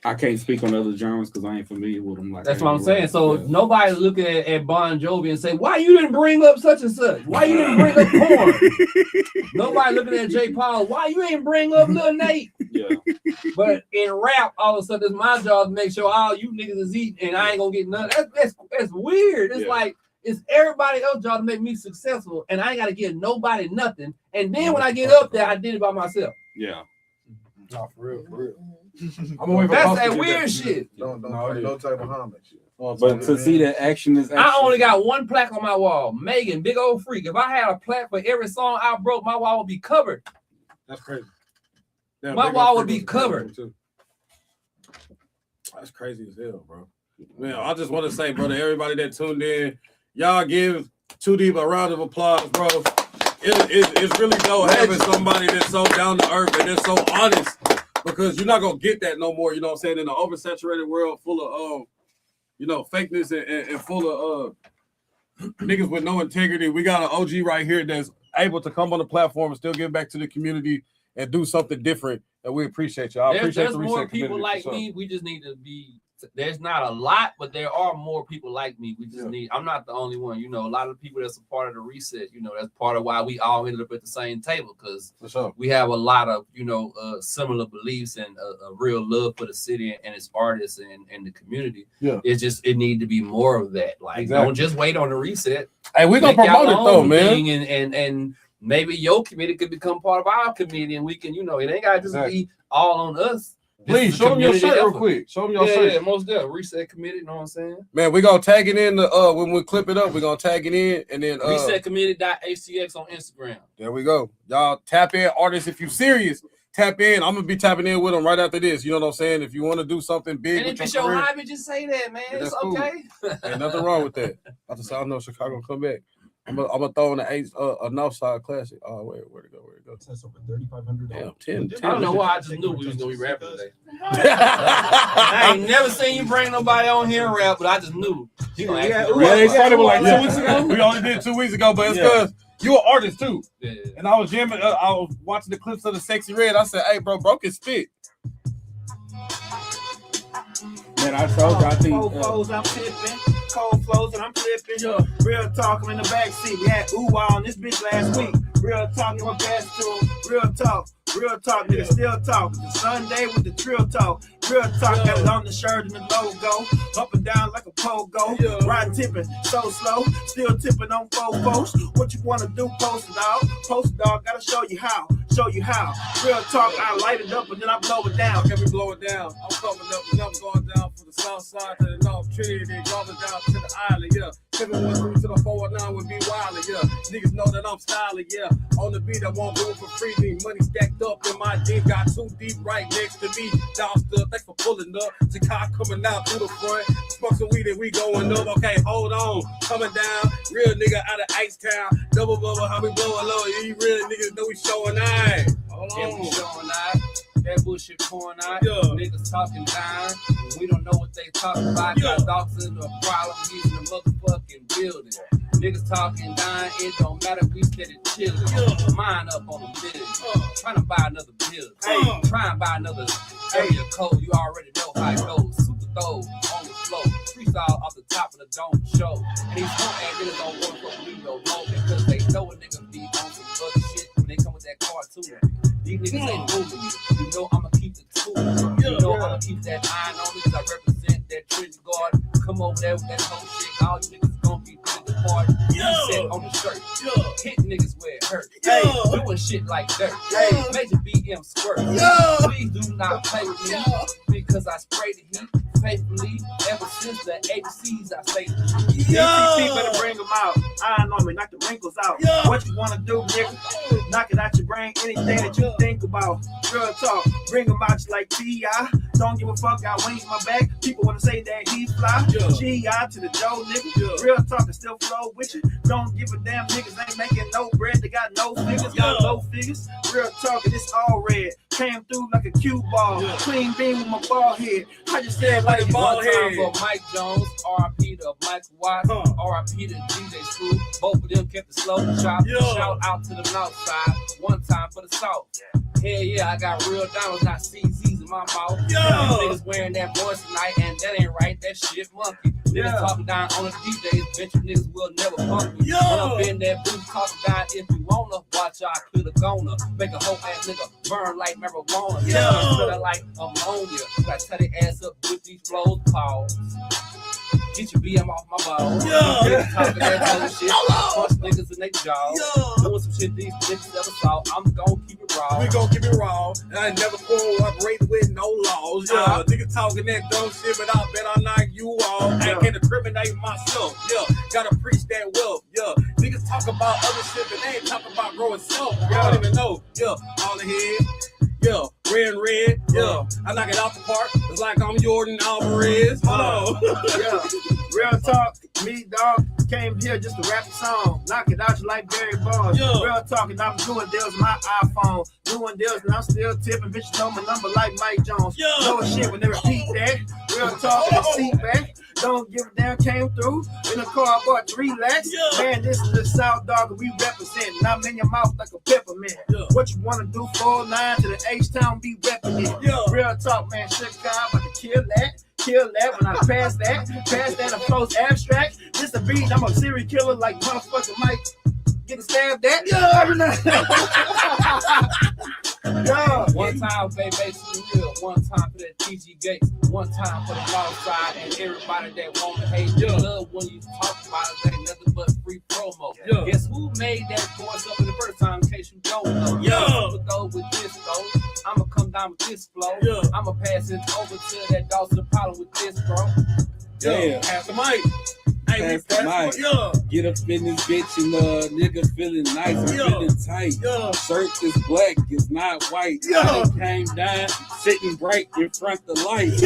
I can't speak on other genres because I ain't familiar with them. Like that's what I'm saying. So nobody looking at Bon Jovi and say, "Why you didn't bring up such and such? Why you didn't bring up porn?" Nobody looking at J. Paul. Why you ain't bring up Lil Nate? Yeah. But in rap, all of a sudden, it's my job to make sure all you niggas is eating, and I ain't gonna get none. That's weird. It's like it's everybody else's job to make me successful, and I ain't gotta give nobody nothing. And then when I get up there, I did it by myself. Yeah. No, for real. That's that weird shit. No type of homage. But to see that action is I only got one plaque on my wall. Megan, big old freak. If I had a plaque for every song I broke, my wall would be covered. That's crazy. My wall would be covered. That's crazy as hell, bro. Man, I just want to say, brother, everybody that tuned in, y'all give Too Deep a round of applause, bro. It's really dope having somebody that's so down to earth and that's so honest, because you're not gonna get that no more. You know what I'm saying? In an oversaturated world full of fakeness and full of niggas with no integrity, we got an OG right here that's able to come on the platform and still give back to the community and do something different. And we appreciate you. There's more people like me. We just need to be. There's not a lot, but there are more people like me. We just need. I'm not the only one. You know, a lot of people that's a part of the reset. You know, that's part of why we all ended up at the same table, because we have a lot of similar beliefs and a real love for the city and its artists and the community. Yeah, it's just it need to be more of that. Like, don't just wait on the reset. Hey, we're gonna promote it though, man. And maybe your committee could become part of our committee, and we can, it ain't gotta just be all on us. Please show them your shirt real quick. Show them your shirt. Yeah, most definitely. Reset committee, you know what I'm saying? Man, we're gonna tag it in when we clip it up, we're gonna tag it in and then resetcommittee.acx on Instagram. There we go. Y'all tap in, artists, if you serious. Tap in. I'm gonna be tapping in with them right after this. You know what I'm saying? If you want to do something big, and if it's your hobby, just say that, man. It's okay. Cool. Ain't nothing wrong with that. I just say I know Chicago come back. I'm gonna throw in a Northside Classic. Oh, where'd it go? That's over $3,500. Damn, 10. I don't know why. I just knew we was gonna be rapping today. I ain't never seen you bring nobody on here and rap, but I just knew. They started with like 2 weeks ago. We only did 2 weeks ago, but it's because you're an artist too. Yeah. And I was jamming. I was watching the clips of the Sexy Red. I said, "Hey, bro, can spit." Man, I told you. I think. Cold flows, I'm tipping. Cold flows and I'm flipping. Real talk, I'm in the backseat. We had ooh-wah on this bitch last week. Real talk, you my best to real talk. Real talk, nigga, still talk. Sunday with the Trill talk. Real talk, got it on the shirt and the logo. Up and down like a pogo. Ride tipping, so slow. Still tipping on 4 folks. What you wanna do, post it, dog. Post it, dog, gotta show you how. Real talk, I light it up and then I blow it down. Can we blow it down? I'm coming up and I'm going down from the south side to the north Trinity, then going down to the island, 713 to the 419 would be wildin', Niggas know that I'm styling, On the beat, I won't do it for free. Me money stacked up in my deep, got Too Deep right next to me. Down still, thanks for pulling up. Chicago coming out through the front. Smoke some weed and we going up. Okay, hold on. Coming down. Real nigga out of H-Town. Double bubble, how we blowing low. You real niggas know we showing eye. Hold on. We showing eye. That bullshit pouring out. Niggas talking down. We don't know what they talking about. Got dogs in the problem. He's in the motherfucking building. Niggas talking down. It don't matter. We steady chillin'. Mine up on the million. Trying to buy another building. Trying to buy another area code. You already know how it goes. Super throw on the floor. Freestyle off the top of the dome show. And these whole ass niggas don't work for me no more, because they know a nigga be on some other shit when they come with that cartoon. These niggas ain't moving me. You know I'ma keep the tool. You know I'ma keep that iron on me, because I represent that Trinity guard. Come over there with that whole shit. All you niggas gonna be good the party. Set on the shirt. Hit niggas where it hurt. Doing shit like dirt. Major BM squirt. Please do not play with me, because I spray the heat faithfully. Ever since the ABCs, I say DCC better bring them out. Iron on me, knock the wrinkles out. What you wanna do, nigga? Knock it out your brain, anything that you think about. Real talk, bring them out like T.I. Don't give a fuck, got wings my back. People wanna say that he fly. G.I. to the Joe, nigga. Real talk and still flow with you. Don't give a damn, niggas ain't making no bread. They got no figures, got low figures. Real talk and it's all red. Came through like a cue ball. Clean beam with my ball head. I just said like a ball One head. time for Mike Jones, R.I.P. to Michael Watts, R.I.P. to DJ Screw. Both of them kept it slow. Shout out to the north side. One time for the south. Hell yeah, I got real diamonds, not CZs in my mouth. Niggas wearing that voice tonight, and that ain't right. That shit monkey. Niggas talking down on the DJs, bet you niggas will never punk me. When I'm in that booth talking down, if you wanna watch, I could've gonna make a whole ass nigga burn like marijuana. Feeling like ammonia. Gotta tie their ass up with these flows, pause. Get your BM off my balls. Talking that whole shit. Punch niggas in their jaws. Doing some shit these niggas never saw. I'm gonna keep it raw. We gon' keep it raw. I never cooperate with no laws. Niggas talking that dumb shit, but I bet I knock you off. I can't incriminate myself. Gotta preach that wealth. Niggas talk about other shit, but they ain't talking about growing self. I don't even know. All the head. Red and red. I knock it out the park. It's like I'm Jordan Alvarez. Real talk, me dog came here just to rap a song. Knock it out you like Barry Bonds. Real talk, and I'm doing deals with my iPhone. Doing deals and I'm still tipping. Bitches know my number like Mike Jones. No shit when they repeat that. Real talk, and seat back. Don't give a damn, came through in a car, I bought 3 lakhs. Man, this is the South Dog, and we represent. And I'm in your mouth like a peppermint. What you wanna do, 4-9 to the H-Town, be repping it. Real talk, man, Chicago, about to kill that when I pass that, I'm close abstract. This a beat, I'm a serial killer like motherfucking Mike. Getting stabbed at? One time, baby, too real. One time for that TG Gates. One time for the north side and everybody that want to hate. Love when you talk about it, ain't nothing but free promo. Guess who made that voice up in the first time, in case you don't know? I'ma go with this though. I'ma come down with this flow. I'ma pass it over to that dog to the problem with this, bro. Pass the mic. Pass the mic. Get up in this bitch and nigga feeling nice and feeling tight. Shirt is black, it's not white. I came down, sitting right in front of the light.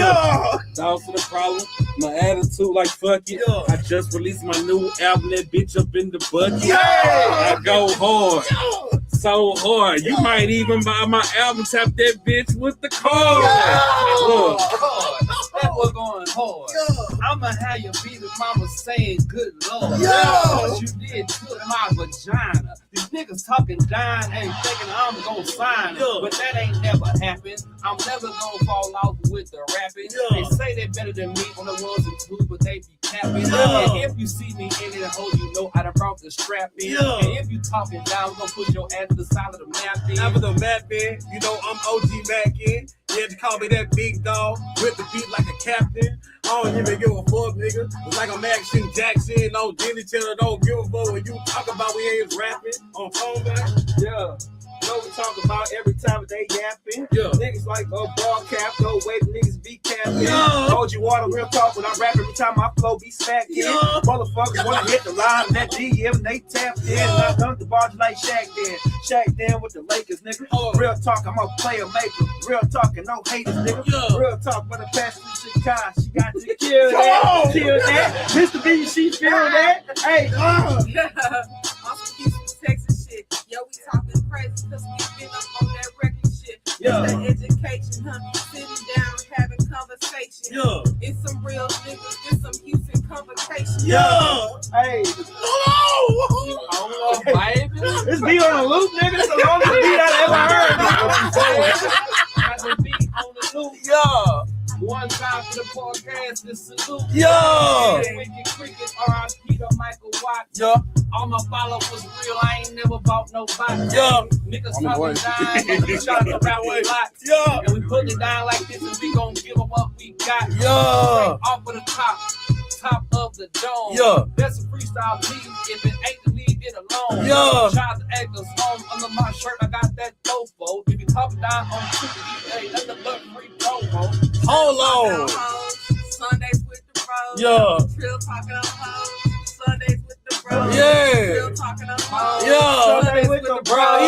Dogs to the problem, my attitude like fuck it. I just released my new album, that bitch up in the bucket. I go hard. So hard. You might even buy my album, tap that bitch with the card. That was going hard. I'ma have your baby mama saying, good Lord. What you did to my vagina. These niggas talking down and thinking I'm gonna sign it. But that ain't never happened. I'm never gonna fall off with the rapping. They say they better than me on the ones and twos, but they be capping. And if you see me in it, hole, you know I done brought the strap in. And if you talking down, I'm gonna put your ass to the side of the map in. After the map in, you know I'm OG Mac in. Yeah, they call me that big dog with the beat like a captain. I don't even give a fuck, nigga. It's like I'm Action Jackson. No Jenny Taylor, don't give a fuck when you talk about we ain't rapping on phone back. Know we talk about every time they yapping. Niggas like ball cap, no way niggas be capping. Hold you water, real talk when I rap every time my flow be smacking. Motherfuckers wanna hit the line, that DM, they tap in. I dunk the ball like Shaq then. Shaq then with the Lakers, nigga. Real talk, I'm a player maker. Real talk and no haters, nigga. Real talk when the pass through Chicago, she got to kill that. Kill that. Mr. B, she feel that. Hey, On some Houston, Texas shit. Yo, we talking crazy because we been up on that record shit. It's that education, sitting down, having conversation. It's some real niggas, it's some Houston conversation. Hey. Oh, baby. This beat on a loop, nigga. It's the longest beat I ever heard. Got the beat on the loop. One time for the podcast, this salute. Wicked Cricket, R.I.P. to Michael Watts. All my followers was real, I ain't never bought no box. Niggas talking down, but we shot around with lots. And we put it down like this, and we gon' give them what we got. Straight off of the top of the dome. That's a freestyle beat, if it ain't to leave it alone. Shout to Echoes home under my shirt, I got that fofo. If you talking down on Twitter, ain't nothing but free promo. Hold on. Sundays with the bros. Trill talking on hoes. Sundays with the bros. Trill talking on hoes. Sundays with the bros.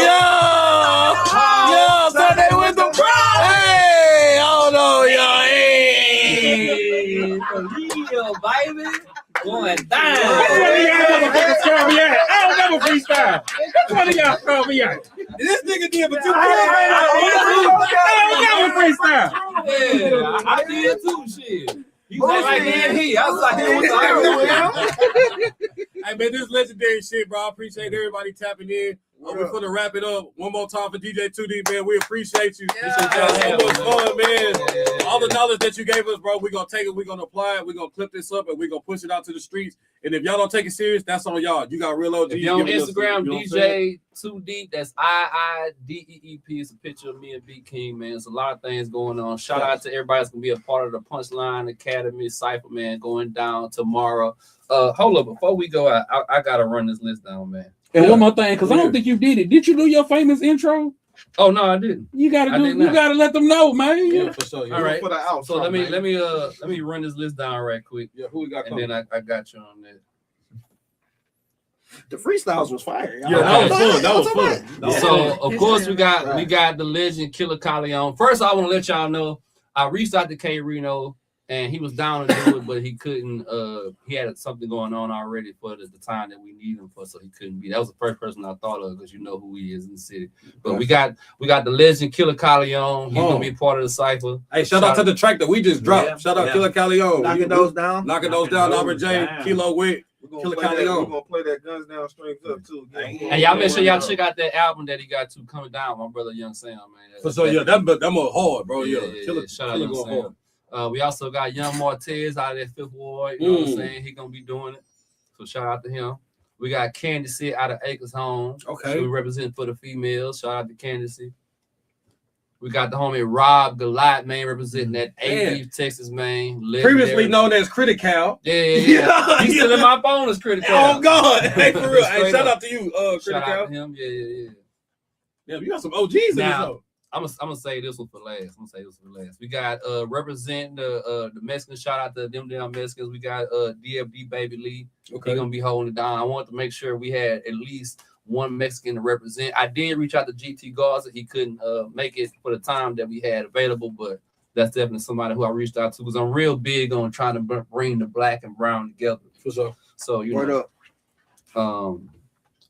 Sunday with the bros. Hey, hold on, y'all. motherfuckers call me out. I don't never freestyle. That's one of y'all call me out. This nigga did, but you I don't never freestyle. Yeah, I did too. Shit. You was like he. I was like, Hey man, this legendary shit, bro. I appreciate everybody tapping in. We're gonna wrap it up one more time for DJ 2D, man. We appreciate you. Yeah. So much fun, man. All the knowledge that you gave us, bro, we're gonna take it, we're gonna apply it, we're gonna clip this up, and we're gonna push it out to the streets. And if y'all don't take it serious, that's on y'all. You got real OG. If you're on Instagram, DJ 2Deep, that's IIDEEP. It's a picture of me and B King, man. There's a lot of things going on. Shout out to everybody that's gonna be a part of the Punchline Academy Cypher, man, going down tomorrow. Hold up, before we go out, I gotta run this list down, man. And one more thing, because I don't think you did it. Did you do your famous intro? Oh no, I didn't. You gotta do. You gotta let them know, man. Yeah, for sure. All right. For the outro, So let me run this list down right quick. Yeah, who we got? And then I got you on that. The freestyles was fire. Yeah, that was fun. That was fun. So of course we got the legend Killer Corleone. First, I want to let y'all know I reached out to K Reno and he was down to do it, but he couldn't. He had something going on already for the time that we need him for, so he couldn't be. That was the first person I thought of because you know who he is in the city. But we got the legend Killer Corleone. He's gonna be part of the cipher. Hey, shout out to the track that we just dropped. Yeah, shout out Killer Corleone. Knocking those down. Knocking those down. Albert J. Kilo Wick. Killer Corleone. We're gonna play that Guns Down strings up too. And y'all make sure y'all check out that album that he got to coming down. My brother Young Sam, man. For sure, yeah, that more hard, bro. Yeah, Killer, shout out Young Sam. hard. We also got Young Martez out of that Fifth Ward. You know what I'm saying? He gonna be doing it. So shout out to him. We got Candace out of Acres Home. Okay. We represent for the females. Shout out to Candace. We got the homie Rob Goliath, man, representing that A-Beef, Texas, man. Previously known as Critical. Yeah. He's still in my phone as Critical. Oh, God. Hey, for real. Hey, shout out to you, Critical. Shout out to him. Yeah. Yeah, you got some OGs in this show. I'm gonna say this one for last. We got representing the Mexicans. Shout out to them damn Mexicans. We got DFD Baby Lee. Okay. He gonna be holding it down. I wanted to make sure we had at least one Mexican to represent. I did reach out to GT Garza. He couldn't make it for the time that we had available, but that's definitely somebody who I reached out to because I'm real big on trying to bring the black and brown together. For sure. So you Word know. up.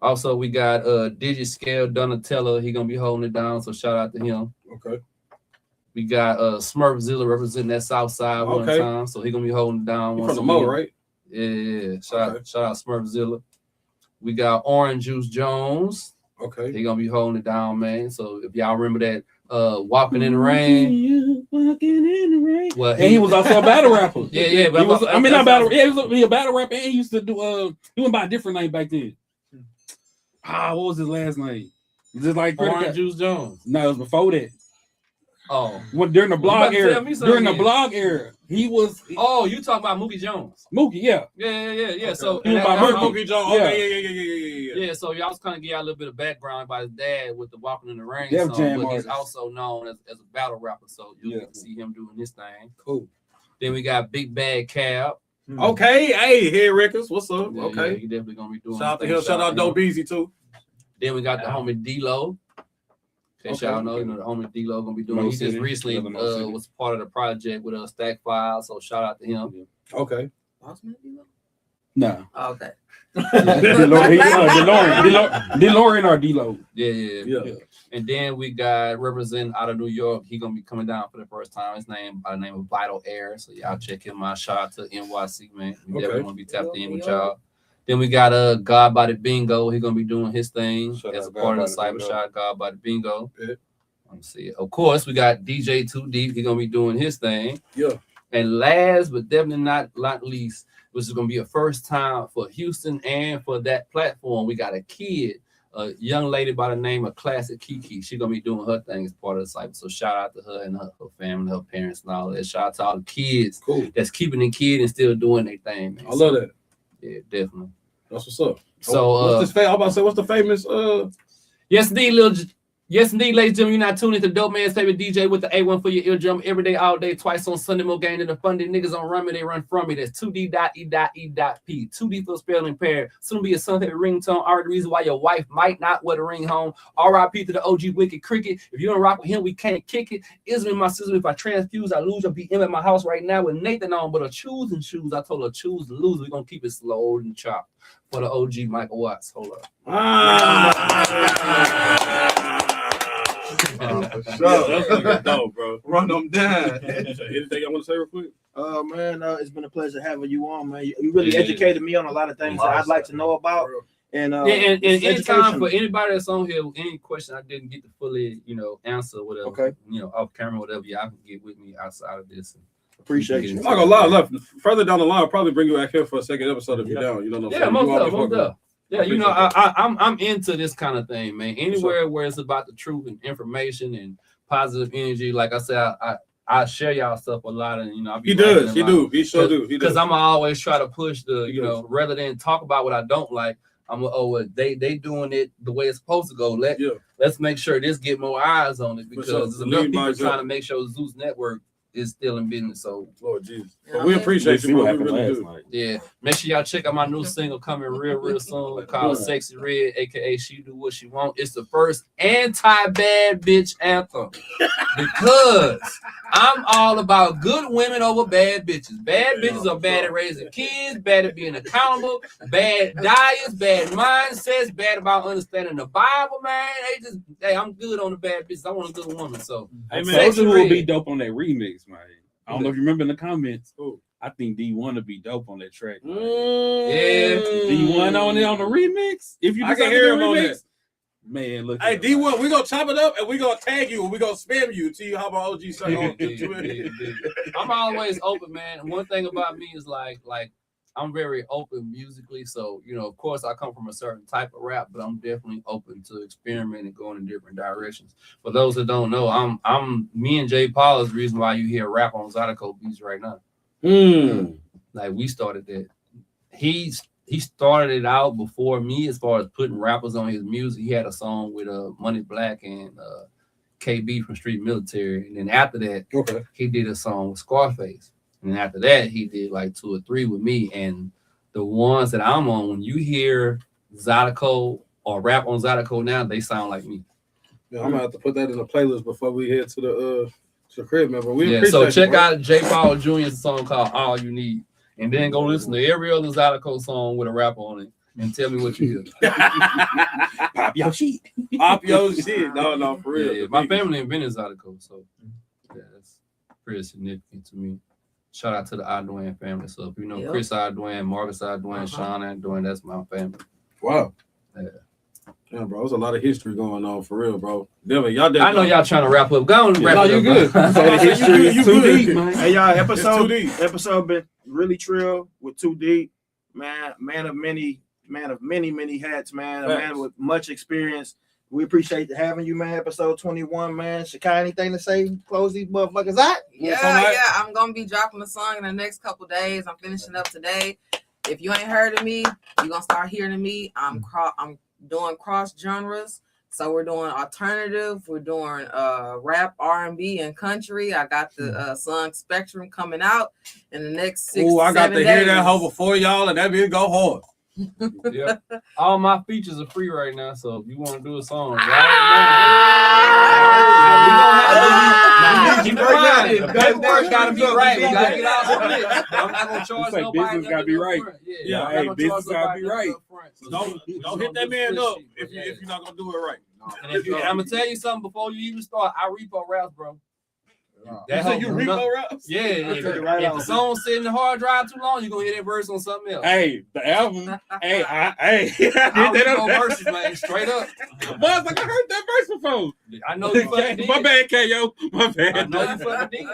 Also, we got Digiscale Donatello. He gonna be holding it down. So shout out to him. Okay. We got Smurfzilla representing that South Side one time. So he gonna be holding it down. From the Mo, right? Yeah. Shout out Smurfzilla. We got Orange Juice Jones. Okay. He gonna be holding it down, man. So if y'all remember that Walking in the Rain. Well, he was also a battle rapper. Yeah. But he was a battle rapper, and he used to do he went by a different name back then. What was his last name? Just like Orange Juice Jones. No, it was before that. Oh, during the blog era. During the blog era, he was. Oh, you talking about Mookie Jones? Mookie, yeah. Okay. So he was by Mookie Jones. Okay, yeah. So y'all was kind of give y'all a little bit of background about his dad with the Walking in the Rain Def song, Jam but artist. he's also known as a battle rapper. So you can see him doing his thing. Cool. Then we got Big Bad Cab. Okay, hey, Head Records, what's up? Yeah, okay, he definitely gonna be doing. Shout out to him. Shout out Dope Easy too. Then we got the homie D-Lo. Y'all know, the homie D-Lo gonna be doing. He just recently was part of the project with Stack Files, so shout out to him. Okay. No. Okay. DeLorean or D-Lo. Yeah. And then we got representing out of New York. He gonna be coming down for the first time. His name by the name of Vital Air. So y'all check him out. Shout out to NYC, man. We definitely want to be tapped in with y'all. Then we got God by the Bingo. He's gonna be doing his thing as a part of the Cyber Shot. God by the Bingo. Yeah. Let me see. Of course, we got DJ 2Deep. He's gonna be doing his thing. Yeah. And last but definitely not least, which is gonna be a first time for Houston and for that platform. We got a young lady by the name of Classic Kiki. She's gonna be doing her thing as part of the cyber. So shout out to her and her family, her parents, and all that. Shout out to all the kids that's keeping the kid and still doing their thing. Man. I love that. Yeah, definitely. That's what's up. So what's the famous yes, indeed, Yes, indeed, ladies and gentlemen, you're not tuned into Dope Man's favorite DJ with the A1 for your eardrum every day, all day, twice on Sunday. More game than the funded niggas on run me, they run from me. That's 2D.E.E.P. 2D for spelling impaired. Soon be a son favorite ringtone. Already the reason why your wife might not wear the ring home. R.I.P. to the OG Wicked Cricket. If you don't rock with him, we can't kick it. Isnm my sister. If I transfuse, I lose. I'll be in at my house right now with Nathan on, but a choosing shoes. I told her choose to lose. We're gonna keep it slow and chopped for the OG Michael Watts. Hold up. That's dope, bro. Run them down. Anything I want to say real quick? Man, it's been a pleasure having you on, man. You really educated me on a lot of things that I'd like to know about. And and anytime for anybody that's on here, any question I didn't get to fully, answer, whatever, Okay. Off camera, whatever, y'all can get with me outside of this. Appreciate you. I'm not gonna lie, left further down the line, I'll probably bring you back here for a second episode if you're down. You know what I'm saying? Most of. Yeah, I'm into this kind of thing, man. Anywhere where it's about the truth and information and positive energy. Like I said, I share y'all stuff a lot, and I'll be he sure do. Because I'm always try to push the rather than talk about what I don't like. They doing it the way it's supposed to go. Let's make sure this get more eyes on it because there's enough people trying to make sure Zeus Network is still in business. So Lord Jesus, we appreciate you. We really do. Yeah, make sure y'all check out my new single coming real soon called "Sexy Red," aka "She Do What She Want." It's the first anti-bad bitch anthem because I'm all about good women over bad bitches. Bad bitches are bad at raising kids, bad at being accountable, bad diets, bad mindsets, bad about understanding the Bible, man. I'm good on the bad bitches. I want a good woman. So, hey man, those who will be dope on that remix, man. I don't know if you remember in the comments. I think D1 will be dope on that track. Man. Yeah, D1 on it on the remix. If you I can hear him on that. Man, look. Hey, D1, we gonna chop it up and we gonna tag you and we gonna spam you till you hop on OG song. I'm always open, man. One thing about me is like I'm very open musically. So, of course I come from a certain type of rap, but I'm definitely open to experimenting, going in different directions. For those that don't know, I'm me and Jay Paul is the reason why you hear rap on Zydeco beats right now. Like we started that. He started it out before me as far as putting rappers on his music. He had a song with Money Black and KB from Street Military. And then after that, he did a song with Scarface. And after that, he did like 2 or 3 with me. And the ones that I'm on, when you hear Zydeco or rap on Zydeco now, they sound like me. Yeah, I'm gonna have to put that in the playlist before we head to the crib, man. So check out J. Paul Jr.'s song called All You Need. And then go listen to every other Zydeco song with a rap on it and tell me what you hear. Pop your shit. Pop your shit. No, for real. Yeah, my family invented Zydeco, so yeah, that's pretty significant to me. Shout out to the Adwin family. So if you know Chris Adwin, Marcus Adwin, Sean Adwin, that's my family. Wow. Yeah, bro, there's a lot of history going on for real, bro. Devin, I know y'all trying to wrap up. Go on, wrap up. You good. So the history is too deep, man. Hey, y'all, episode been really Trill with 2 Deep, man of many hats, man. A man with much experience. We appreciate having you, man. Episode 21, man. Shakai, anything to say? Close these motherfuckers out? Yeah. I'm gonna be dropping a song in the next couple days. I'm finishing up today. If you ain't heard of me, you're gonna start hearing of me. I'm doing cross genres. So we're doing alternative, we're doing rap, R&B, and country. I got the song Spectrum coming out in the next 6 to 7 days. I got to hear that hoe before y'all, and that bitch go hard. Yeah, all my features are free right now. So if you want to do a song right now, keep it paperwork gotta be right. We gotta get out of it. I'm not gonna charge nobody. Business gotta be right. Yeah, hey, business gotta be right. Don't hit that man up if you're not gonna do it right. And I'm gonna tell you something before you even start. I repo raps, bro. You repo raps? Yeah. If the song's sitting in the hard drive too long, you're gonna hear that verse on something else. Hey, the album. I did that on verses, man. Straight up. Motherfucker, I heard that verse before. I know you fucking did. My bad, KO. My bad. I know you fucking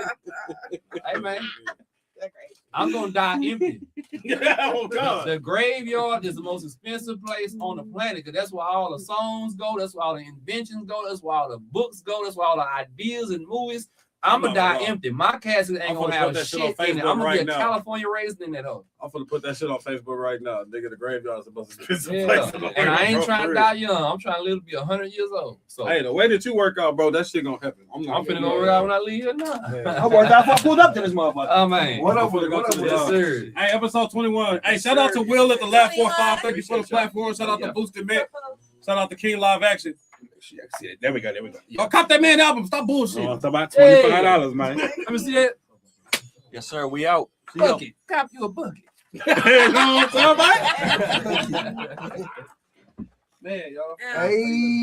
did. Hey, man. I'm gonna die empty. Oh God! The graveyard is the most expensive place on the planet because that's where all the songs go. That's where all the inventions go. That's where all the books go. That's where all the ideas and movies. I'm I'm gonna not die wrong. empty. My casket ain't I'm gonna gonna have put that shit shit on in it. Facebook I'm gonna right be a now. California raisin in that hoe. I'm gonna put that shit on Facebook right now. Nigga, the graveyard's the most expensive Yeah, place in the and I world, ain't bro, trying for to real. die young. I'm trying to live to be 100 years old. So Hey, the way that you work out, bro, that shit gonna happen. I'm finna go work out when I leave here now. I worked out before I pulled up to this motherfucker. Oh man, What up with it? What up with it? yes, sir. Hey, episode 21. Hey, shout out to Will at the Lab 45. Thank you for the platform. Shout out to Boosted Met. Shout out to King Live Action. There we go. Oh, cop that man album. Stop bullshit. It's about $25, man. Let me see that Yes, sir. We out. See ya. bucket. Cop you a bucket. You know what I'm talking about? Man, y'all. Hey.